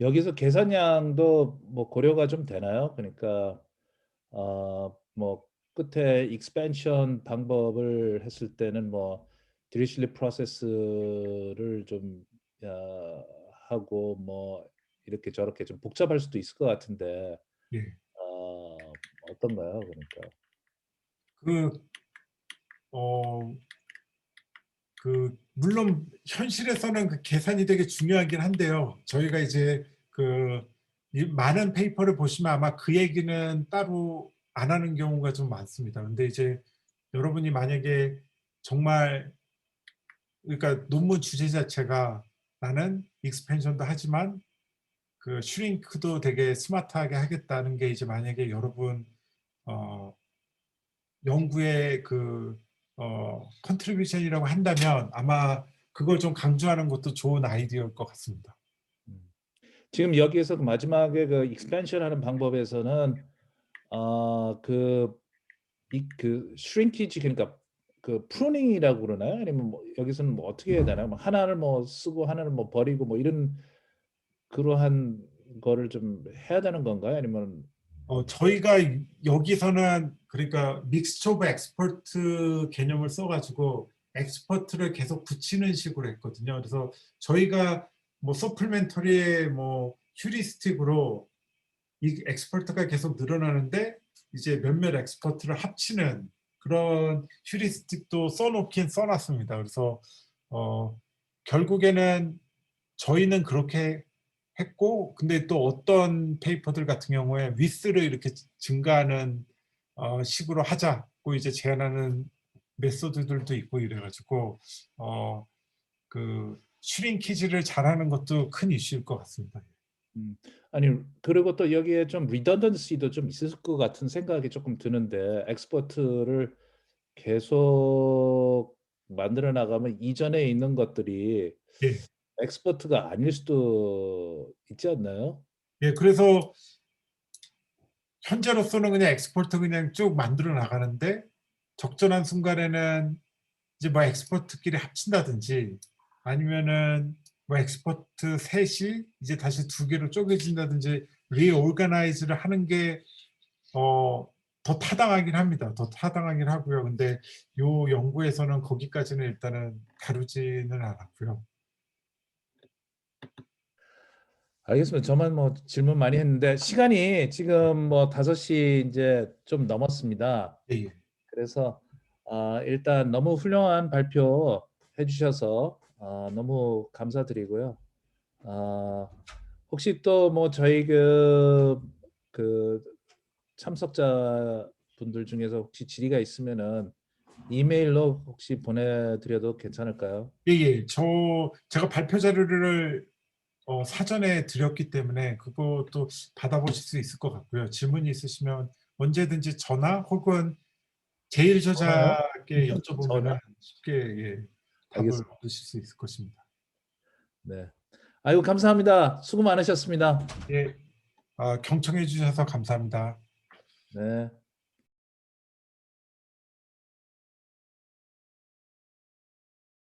여기서 계산량도 뭐 고려가 좀 되나요? 그러니까 뭐 끝에 익스펜션 방법을 했을 때는 뭐 디리슐리 프로세스를 좀 하고 뭐 이렇게 저렇게 좀 복잡할 수도 있을 것 같은데 예. 어떤가요? 그러니까 물론 현실에서는 그 계산이 되게 중요하긴 한데요. 저희가 이제 많은 페이퍼를 보시면 아마 그 얘기는 따로 안 하는 경우가 좀 많습니다. 근데 이제 여러분이 만약에 정말, 그러니까 논문 주제 자체가 나는 익스펜션도 하지만 그 슈링크도 되게 스마트하게 하겠다는 게 이제 만약에 여러분 연구의 컨트리뷰션이라고 한다면 아마 그걸 좀 강조하는 것도 좋은 아이디어일 것 같습니다. 지금 여기에서 그 마지막에 그 익스펜션 하는 방법에서는 그 슈링키지, 그러니까 그 프루닝이라고 그러나요? 아니면 뭐 여기서는 뭐 어떻게 해야 되나요? 뭐 하나를 뭐 쓰고 하나를 뭐 버리고 뭐 이런 그러한 거를 좀 해야 되는 건가요? 아니면 저희가 여기서는 그러니까 믹스처 오브 엑스퍼트 개념을 써가지고 엑스퍼트를 계속 붙이는 식으로 했거든요. 그래서 저희가 뭐 서플멘터리의 뭐 휴리스틱으로 이 엑스퍼트가 계속 늘어나는데 이제 몇몇 엑스퍼트를 합치는 그런 휴리스틱도 써놓긴 써놨습니다. 그래서 결국에는 저희는 그렇게 했고, 근데 또 어떤 페이퍼들 같은 경우에 위스를 이렇게 증가하는 식으로 하자고 이제 제안하는 메소드들도 있고 이래가지고 그 슈링키지를 잘하는 것도 큰 이슈일 것 같습니다. 아니 그리고 또 여기에 좀 리던던시도 좀 있을 것 같은 생각이 조금 드는데, 엑스퍼트를 계속 만들어 나가면 이전에 있는 것들이 예. 엑스퍼트가 아닐 수도 있지 않나요? 예, 그래서 현재로서는 그냥 엑스포트 그냥 쭉 만들어 나가는데 적절한 순간에는 이제 뭐 엑스퍼트끼리 합친다든지 아니면은 뭐 엑스퍼트 셋이 이제 다시 2개로 쪼개진다든지 리오가나이즈를 하는 게 더 타당하긴 합니다. 더 타당하긴 하고요. 근데 요 연구에서는 거기까지는 일단은 다루지는 않았고요. 알겠습니다. 저만 뭐 질문 많이 했는데 시간이 지금 뭐 5시 이제 좀 넘었습니다. 예, 예. 그래서 일단 너무 훌륭한 발표 해주셔서 너무 감사드리고요. 혹시 또 뭐 저희 그 참석자 분들 중에서 혹시 질의가 있으면은 이메일로 혹시 보내드려도 괜찮을까요? 예, 예. 제가 발표 자료를 사전에 드렸기 때문에 그것도 받아보실 수 있을 것 같고요. 질문이 있으시면 언제든지 전화 혹은 제일 전화요? 저자께 여쭤보면은 전화? 쉽게 예, 답을 알겠습니다. 얻으실 수 있을 것입니다. 네. 아이고 감사합니다. 수고 많으셨습니다. 예, 경청해 주셔서 감사합니다. 네.